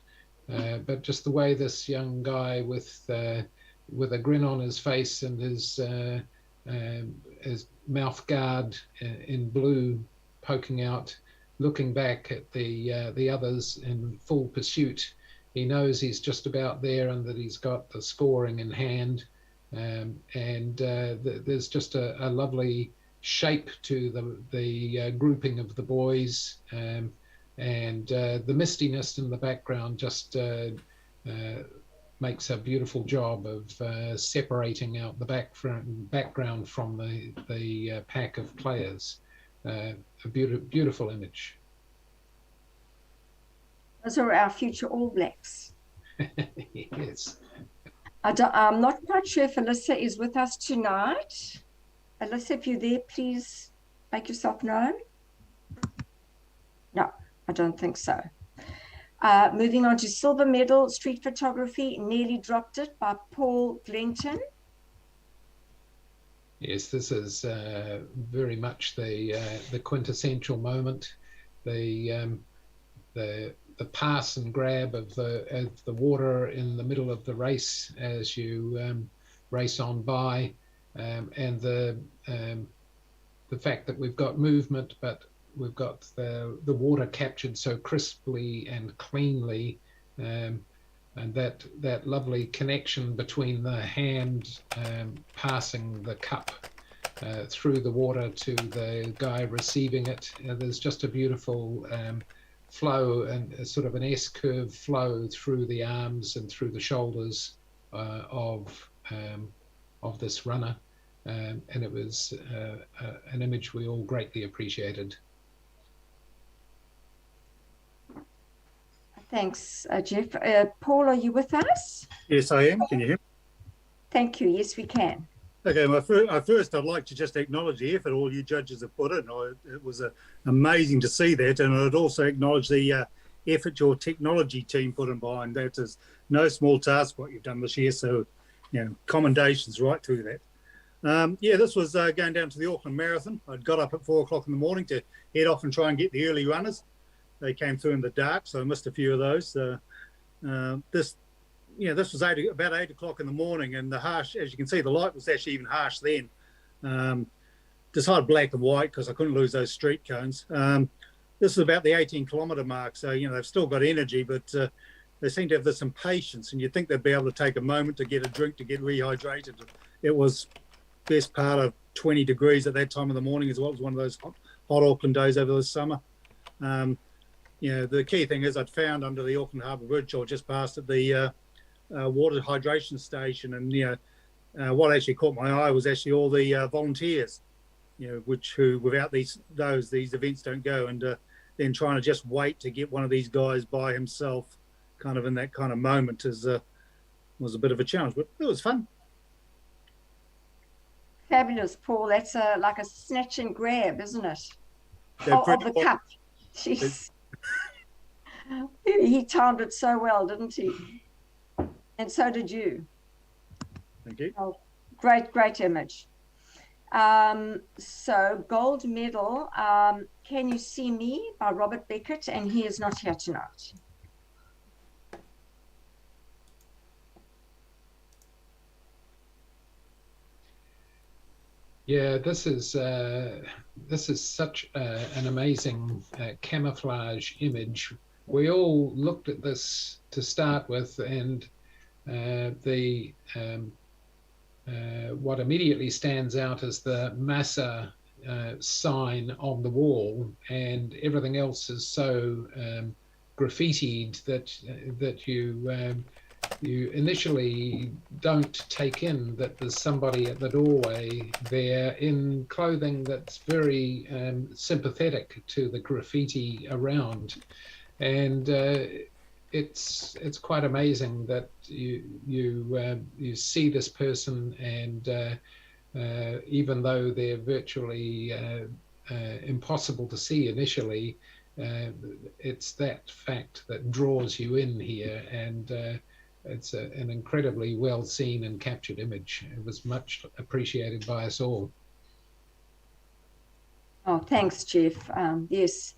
but just the way this young guy with a grin on his face and his mouth guard in blue poking out, looking back at the others in full pursuit. He knows he's just about there and that he's got the scoring in hand, and there's just a lovely shape to the grouping of the boys, and the mistiness in the background just makes a beautiful job of separating out the background from the pack of players. A beautiful image. Those are our future All Blacks. Yes. I'm not quite sure if Alyssa is with us tonight. Alyssa, if you're there, please make yourself known. No, I don't think so. Moving on to silver medal, street photography, Nearly Dropped It by Paul Glenton. Yes, this is very much the quintessential moment, the pass and grab of the water in the middle of the race as you race on by, and the fact that we've got movement, but we've got the water captured so crisply and cleanly, and that lovely connection between the hand passing the cup through the water to the guy receiving it. There's just a beautiful flow and a sort of an S-curve flow through the arms and through the shoulders of this runner, and it was an image we all greatly appreciated. Thanks, Jeff. Paul, are you with us? Yes, I am. Can you hear me? Thank you. Yes, we can. Okay, first I'd like to just acknowledge the effort all you judges have put in. It was amazing to see that, and I'd also acknowledge the effort your technology team put in behind. That is no small task what you've done this year, so commendations right through that. Yeah, this was going down to the Auckland Marathon. I'd got up at 4 o'clock in the morning to head off and try and get the early runners. They came through in the dark, so I missed a few of those. This was about 8 o'clock in the morning, and the harsh, as you can see, the light was actually even harsh then. Decided black and white because I couldn't lose those street cones. This is about the 18-kilometre mark, so they've still got energy, but they seem to have this impatience, and you'd think they'd be able to take a moment to get a drink to get rehydrated. It was best part of 20 degrees at that time of the morning as well. It was one of those hot Auckland days over the summer. The key thing is I'd found under the Auckland Harbour Bridge or just past at the water hydration station, and what actually caught my eye was actually all the volunteers, who without these events don't go, and then trying to just wait to get one of these guys by himself, kind of in that kind of moment, was a bit of a challenge, but it was fun. Fabulous, Paul. That's like a snatch and grab, isn't it? Of the cup. Jeez. He timed it so well, didn't he? And so did you. Thank you. Oh, great image. So gold medal, Can You See Me by Robert Beckett, and he is not here tonight. Yeah, this is such an amazing camouflage image. We all looked at this to start with, and what immediately stands out is the Massa sign on the wall, and everything else is so graffitied that you initially don't take in that there's somebody at the doorway there in clothing that's very sympathetic to the graffiti around, and it's quite amazing that you see this person, and even though they're virtually impossible to see initially, it's that fact that draws you in here, and it's an incredibly well seen and captured image. It was much appreciated by us all. Oh, thanks, Jeff. Yes,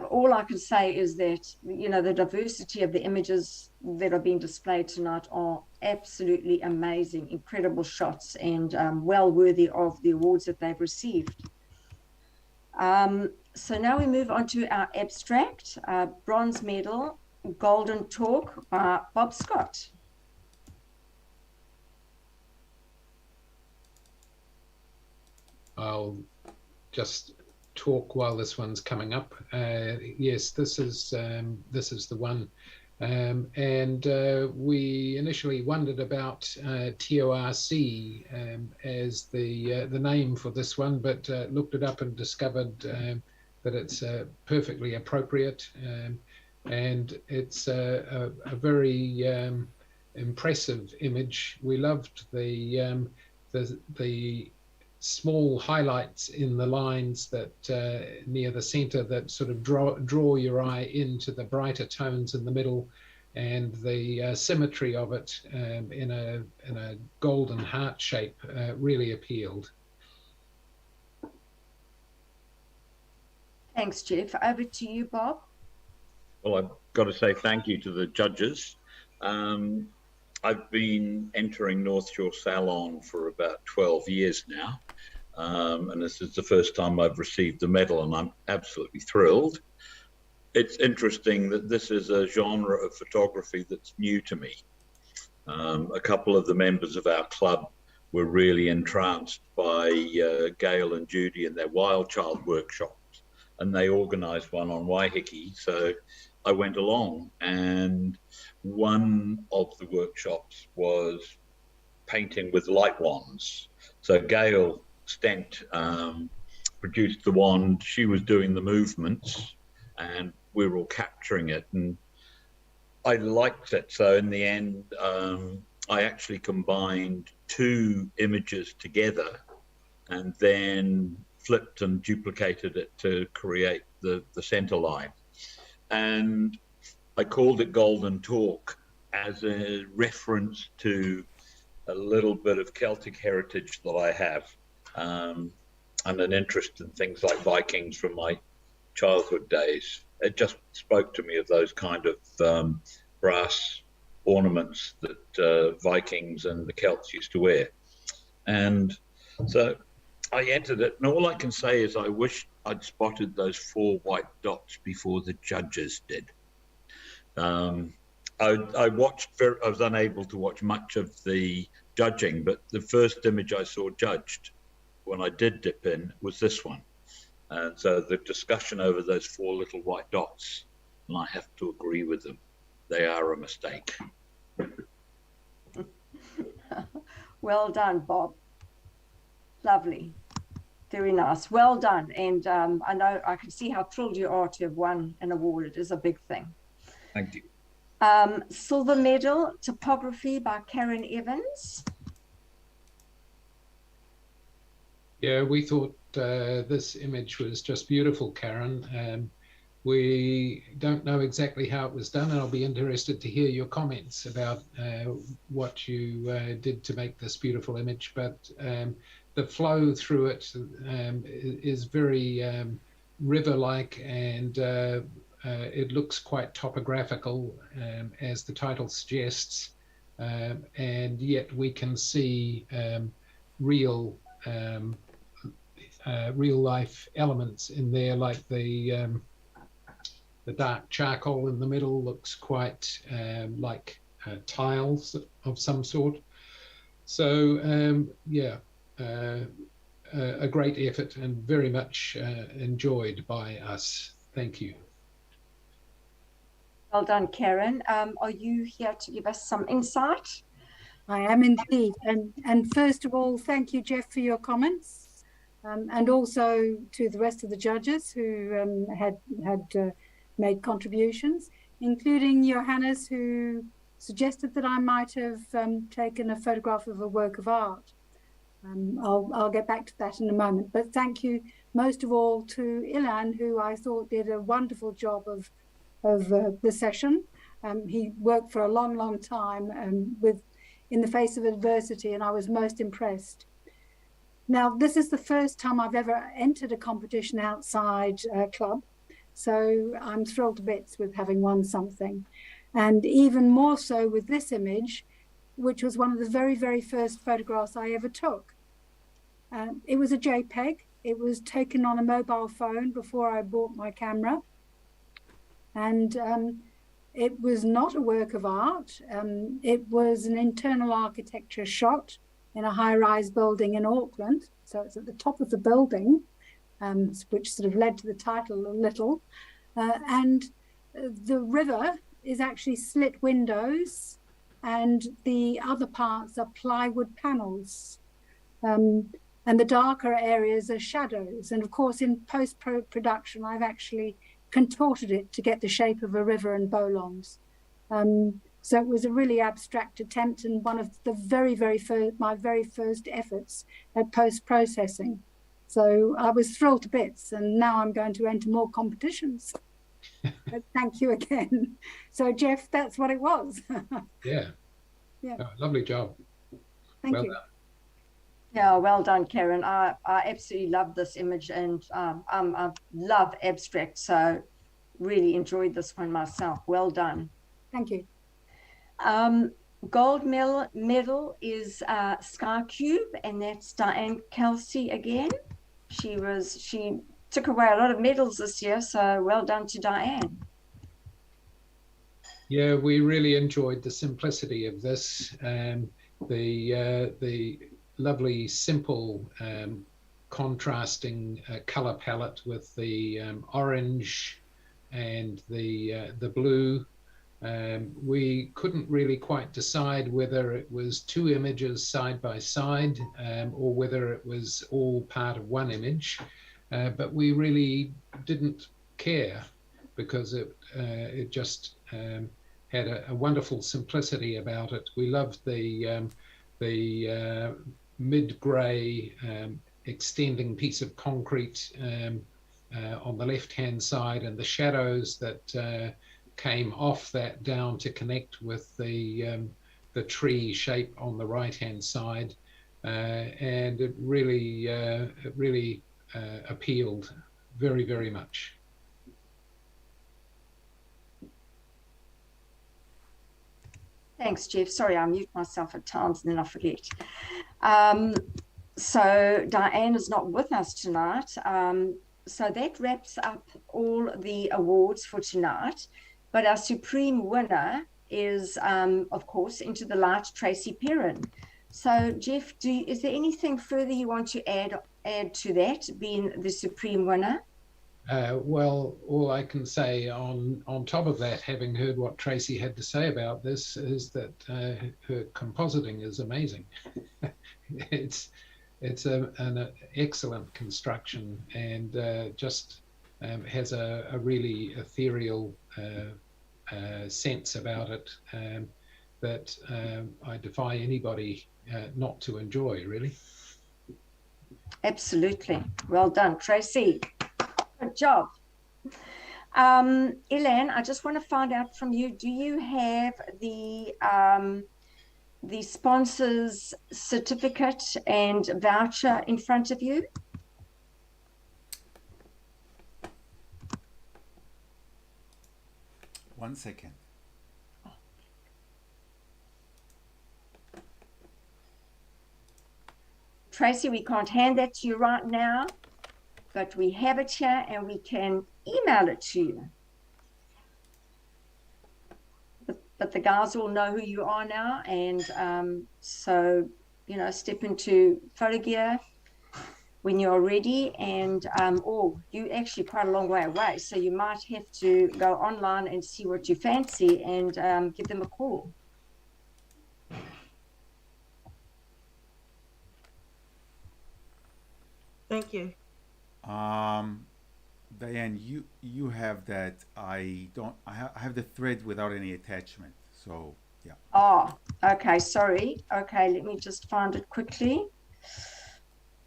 all I can say is that, the diversity of the images that are being displayed tonight are absolutely amazing, incredible shots, and well worthy of the awards that they've received. So now we move on to our abstract, bronze medal, Golden Talk by Bob Scott. I'll just talk while this one's coming up. Yes, this is the one, and we initially wondered about TORC as the name for this one, but looked it up and discovered that it's perfectly appropriate. And it's a very impressive image. We loved the small highlights in the lines that near the center that sort of draw your eye into the brighter tones in the middle, and the symmetry of it in a golden heart shape really appealed. Thanks, Jeff. Over to you, Bob. Well, I've got to say thank you to the judges. I've been entering North Shore Salon for about 12 years now, and this is the first time I've received the medal, and I'm absolutely thrilled. It's interesting that this is a genre of photography that's new to me. A couple of the members of our club were really entranced by Gail and Judy and their Wild Child workshops, and they organised one on Waiheke, so I went along, and one of the workshops was painting with light wands. So Gail Stent produced the wand, she was doing the movements, and we were all capturing it, and I liked it. So in the end, I actually combined two images together and then flipped and duplicated it to create the center line. And I called it Golden Talk as a reference to a little bit of Celtic heritage that I have, and an interest in things like Vikings from my childhood days. It just spoke to me of those kind of brass ornaments that Vikings and the Celts used to wear. And so I entered it, and all I can say is I wish I'd spotted those 4 white dots before the judges did. I was unable to watch much of the judging, but the first image I saw judged when I did dip in was this one. And so the discussion over those 4 little white dots, and I have to agree with them, they are a mistake. Well done, Bob. Lovely. Very nice. Well done. And I know I can see how thrilled you are to have won an award. It is a big thing. Thank you. Silver medal, topography by Karen Evans. Yeah, we thought this image was just beautiful, Karen. We don't know exactly how it was done, and I'll be interested to hear your comments about what you did to make this beautiful image. But the flow through it is very river-like, and it looks quite topographical, as the title suggests, and yet we can see real life elements in there, like the dark charcoal in the middle looks quite like tiles of some sort. So yeah, a great effort and very much enjoyed by us. Thank you. Well done, Karen. Are you here to give us some insight? I am indeed. And first of all, thank you, Jeff, for your comments, and also to the rest of the judges who had made contributions, including Johannes, who suggested that I might have taken a photograph of a work of art. I'll get back to that in a moment, but thank you most of all to Ilan, who I thought did a wonderful job of the session. He worked for a long time in the face of adversity, and I was most impressed. Now, this is the first time I've ever entered a competition outside club, so I'm thrilled to bits with having won something, and even more so with this image, which was one of the very first photographs I ever took. It was a JPEG. It was taken on a mobile phone before I bought my camera, and it was not a work of art. It was an internal architecture shot in a high-rise building in Auckland. So it's at the top of the building, which sort of led to the title a little. And the river is actually slit windows, and the other parts are plywood panels. And the darker areas are shadows. And of course, in post-production, I've actually contorted it to get the shape of a river and bowlongs. So it was a really abstract attempt and one of the my very first efforts at post-processing. So I was thrilled to bits, and now I'm going to enter more competitions. But thank you again. So Jeff, that's what it was. Yeah. Yeah. Oh, lovely job. Thank Well you. done. Yeah, well done, Karen. I absolutely love this image, and I love abstract, so really enjoyed this one myself. Well done. Thank you. Gold medal is Sky Cube, and that's Diane Kelsey again. She took away a lot of medals this year, so well done to Diane. Yeah, we really enjoyed the simplicity of this. The lovely, simple, contrasting color palette with the orange and the blue. We couldn't really quite decide whether it was two images side by side or whether it was all part of one image, but we really didn't care because it just had a wonderful simplicity about it. We loved the mid-grey extending piece of concrete on the left-hand side, and the shadows that came off that down to connect with the tree shape on the right-hand side, and it really appealed very, very much. Thanks, Jeff. Sorry, I mute myself at times and then I forget. So Diane is not with us tonight. So that wraps up all the awards for tonight. But our supreme winner is, of course, Into the Light, Tracy Perrin. So Jeff, is there anything further you want to add to that, being the supreme winner? Well, all I can say on top of that, having heard what Tracy had to say about this, is that her compositing is amazing. It's an excellent construction, and just has a really ethereal sense about it that I defy anybody not to enjoy, really. Absolutely. Well done, Tracy. Good job. Elaine, I just want to find out from you, do you have the sponsor's certificate and voucher in front of you? One second. Tracy, we can't hand that to you right now, but we have it here and we can email it to you. But the guys all know who you are now, and so, you know, step into photo gear when you're ready, and you're actually quite a long way away, so you might have to go online and see what you fancy and give them a call. Thank you. Diane, you have that. I don't. I have the thread without any attachment. So yeah. Oh, okay. Sorry. Okay, let me just find it quickly.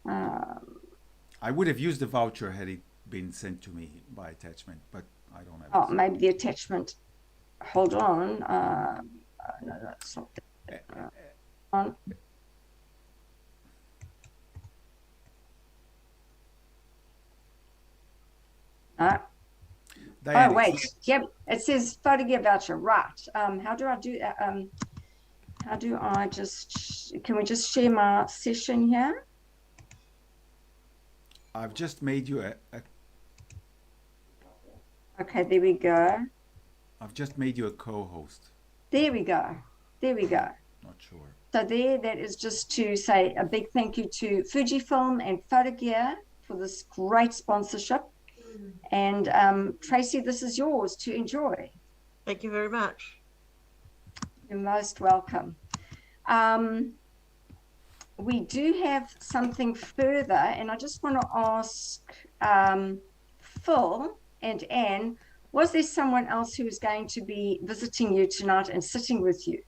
I would have used the voucher had it been sent to me by attachment, but I don't have. Oh, maybe the attachment. Hold on. No, that's not on. Diane, oh wait, yep, it says photo gear voucher, right? How do I do that? How do I just, can we just share my session here? I've just made you a okay, there we go. I've just made you a co-host. There we go. There we go. Not sure. So that is just to say a big thank you to Fujifilm and Photo Gear for this great sponsorship. And Tracy, this is yours to enjoy. Thank you very much. You're most welcome. We do have something further, and I just want to ask Phil and Anne, Was there someone else who was going to be visiting you tonight and sitting with you?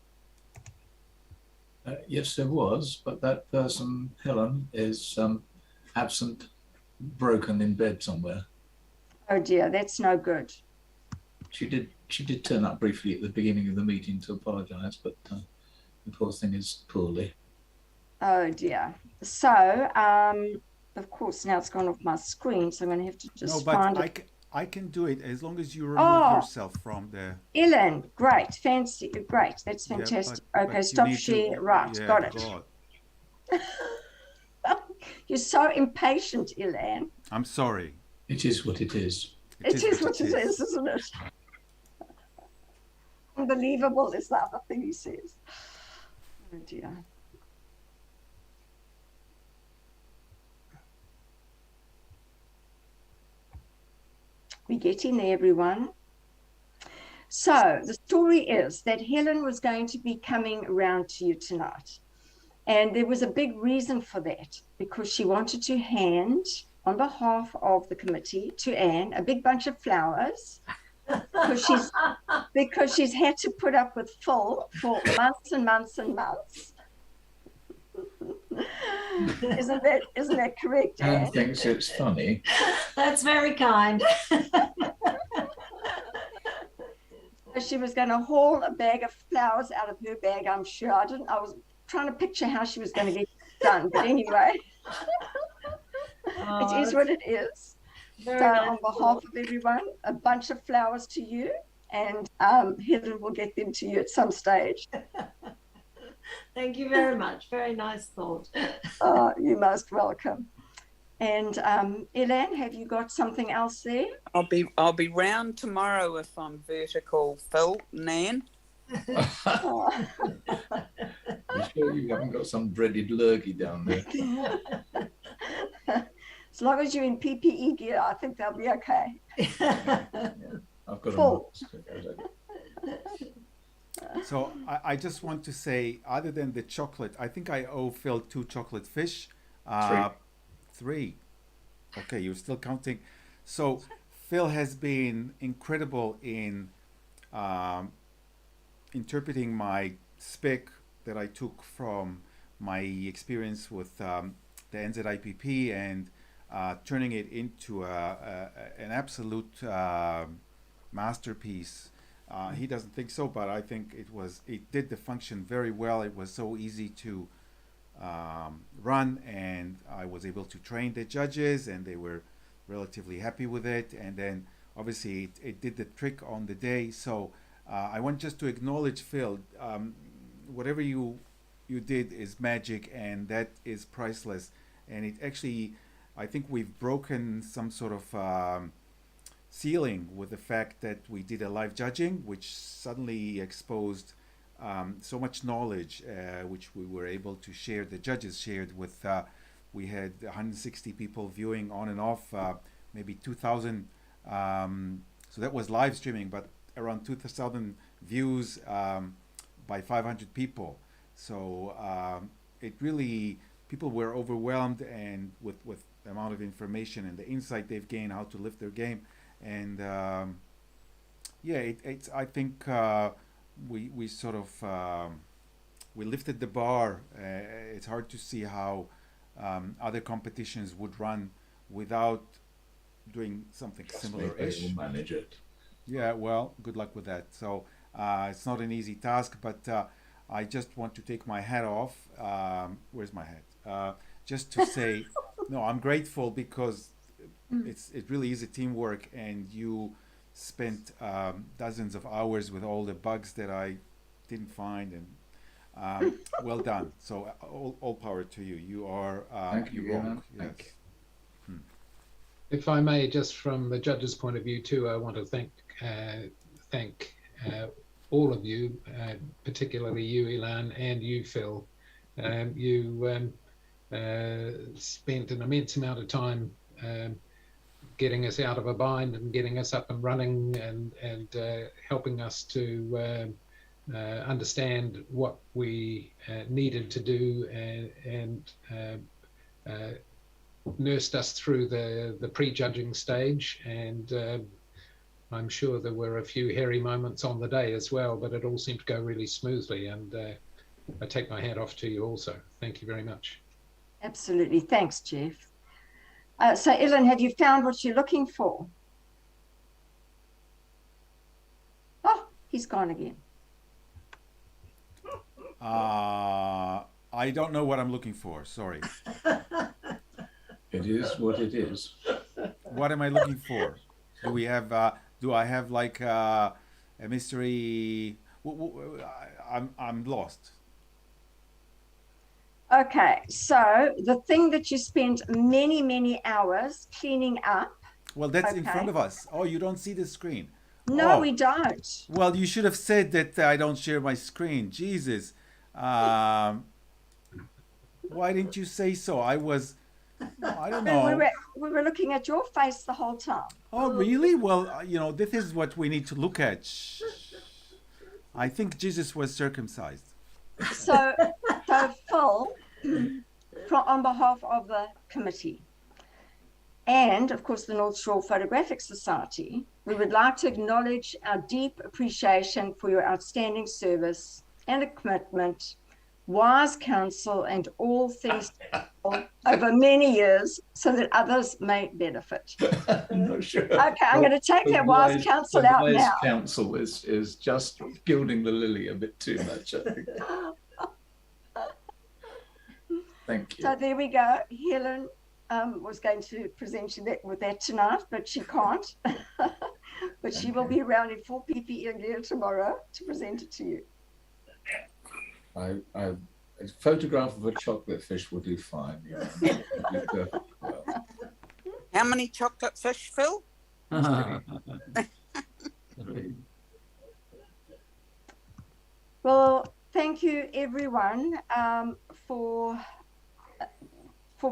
Yes, there was, but that person, Helen, is absent, broken in bed somewhere. Oh dear, that's no good. She did turn up briefly at the beginning of the meeting to apologise, but the poor thing is poorly. Oh dear. So, of course, now it's gone off my screen, so I'm going to have to just No, but find it. I can do it as long as you remove Oh, yourself from the. Ellen, great, fancy, great. That's Yeah, fantastic. but Okay, you stop need to- share. Right, yeah, got it. God. You're so impatient, Ellen. I'm sorry. It is what it is. It is what it is, isn't it? Unbelievable is the other thing he says. Oh dear. We're getting there, everyone. So the story is that Helen was going to be coming around to you tonight. And there was a big reason for that, because she wanted to hand, on behalf of the committee, to Anne, a big bunch of flowers, because she's had to put up with Phil for months and months and months. Isn't that correct, Anne? Anne thinks it's funny. That's very kind. She was going to haul a bag of flowers out of her bag, I'm sure. I was trying to picture how she was going to get it done, but anyway, it is what it is. So nice. on behalf of everyone, a bunch of flowers to you, and Helen will get them to you at some stage. Thank you very much. Very nice thought. You're most welcome. And Elaine, have you got something else there? I'll be round tomorrow if I'm vertical, Phil, Nan. Oh. You sure you haven't got some dreaded lurgy down there? As long as you're in PPE gear, I think they'll be okay. I've got Full. So I just want to say, other than the chocolate, I think I owe Phil 2 chocolate fish. 3. Okay, you're still counting. So Phil has been incredible in interpreting my spec that I took from my experience with the NZIPP and turning it into an absolute masterpiece. He doesn't think so, but I think it did the function very well. It was so easy to run, and I was able to train the judges, and they were relatively happy with it. And then obviously it did the trick on the day. So I want just to acknowledge Phil. Whatever you did is magic, and that is priceless. And it actually, I think we've broken some sort of ceiling with the fact that we did a live judging, which suddenly exposed so much knowledge, which we were able to share. The judges shared with, we had 160 people viewing on and off, maybe 2,000. So that was live streaming, but around 2,000 views by 500 people. So it really, people were overwhelmed and with the amount of information and the insight they've gained, how to lift their game. And it's I think we sort of we lifted the bar. It's hard to see how other competitions would run without doing something similar-ish. They will manage it. Yeah, well, good luck with that. So it's not an easy task, but I just want to take my hat off. Where's my hat? Just to say, no, I'm grateful because it really is a teamwork, and you spent dozens of hours with all the bugs that I didn't find, and well done. So all power to you. You are Thank you, rock. Yes. Thank you. If I may, just from the judge's point of view too, I want to thank all of you, particularly you, Ilan, and you, Phil. You spent an immense amount of time getting us out of a bind and getting us up and running, and helping us to understand what we needed to do, and nursed us through the pre-judging stage, and I'm sure there were a few hairy moments on the day as well, but it all seemed to go really smoothly. And I take my hat off to you also. Thank you very much. Absolutely. Thanks, Jeff. So, Ellen, have you found what you're looking for? Oh, he's gone again. I don't know what I'm looking for. Sorry. It is what it is. What am I looking for? Do we have? Do I have like a mystery? I'm lost. Okay, so the thing that you spent many, many hours cleaning up. Well, that's in front of us. Oh, you don't see the screen. No, oh. we don't. Well, you should have said that I don't share my screen. Jesus. Why didn't you say so? I don't know. We were looking at your face the whole time. Oh, really? Well, this is what we need to look at. Shh. I think Jesus was circumcised. So Phil, on behalf of the committee and, of course, the North Shore Photographic Society, we would like to acknowledge our deep appreciation for your outstanding service and commitment, wise counsel, and all things over many years so that others may benefit. I'm not sure. Okay, I'm going to take that wise counsel out now. Wise counsel is just gilding the lily a bit too much, I think. Thank you. So there we go. Helen was going to present you with that tonight, but she can't. But she will be around in full PPE gear tomorrow to present it to you. A photograph of a chocolate fish will do fine. Well. How many chocolate fish, Phil? Well, thank you everyone for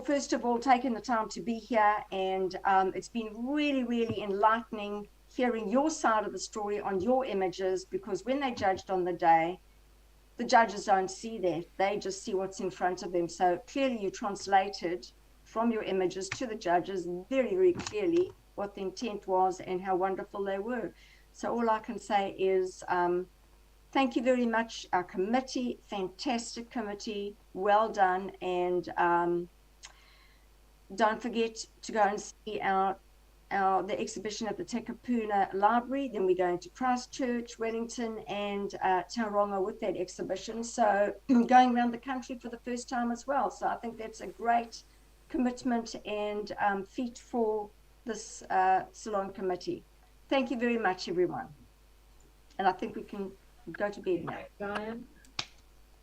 first of all taking the time to be here, and it's been really, really enlightening hearing your side of the story on your images, because when they judged on the day, the judges don't see that. They just see what's in front of them. So clearly you translated from your images to the judges very, very clearly what the intent was and how wonderful they were. So all I can say is thank you very much, our committee, fantastic committee, well done. And don't forget to go and see the exhibition at the Te Kapuna Library. Then we're going to Christchurch, Wellington, and Tauranga with that exhibition. So going around the country for the first time as well. So I think that's a great commitment and feat for this Salon committee. Thank you very much, everyone. And I think we can go to bed now. Diane.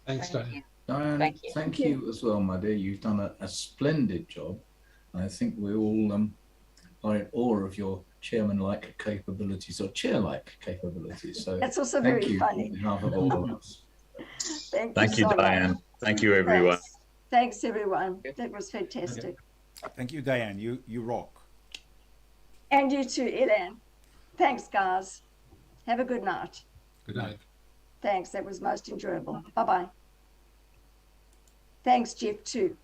Thanks, Diane. Diane, thank you as well, my dear. You've done a splendid job. I think we all are in awe of your chairman-like capabilities or chair-like capabilities. So that's also thank very you funny. on behalf of all of us. Thank you, so Diane. much. Thank you, everyone. Thanks, everyone. That was fantastic. Thank you, Diane. You rock. And you too, Elan. Thanks, guys. Have a good night. Good night. Thanks. That was most enjoyable. Bye-bye. Thanks, Jeff, too.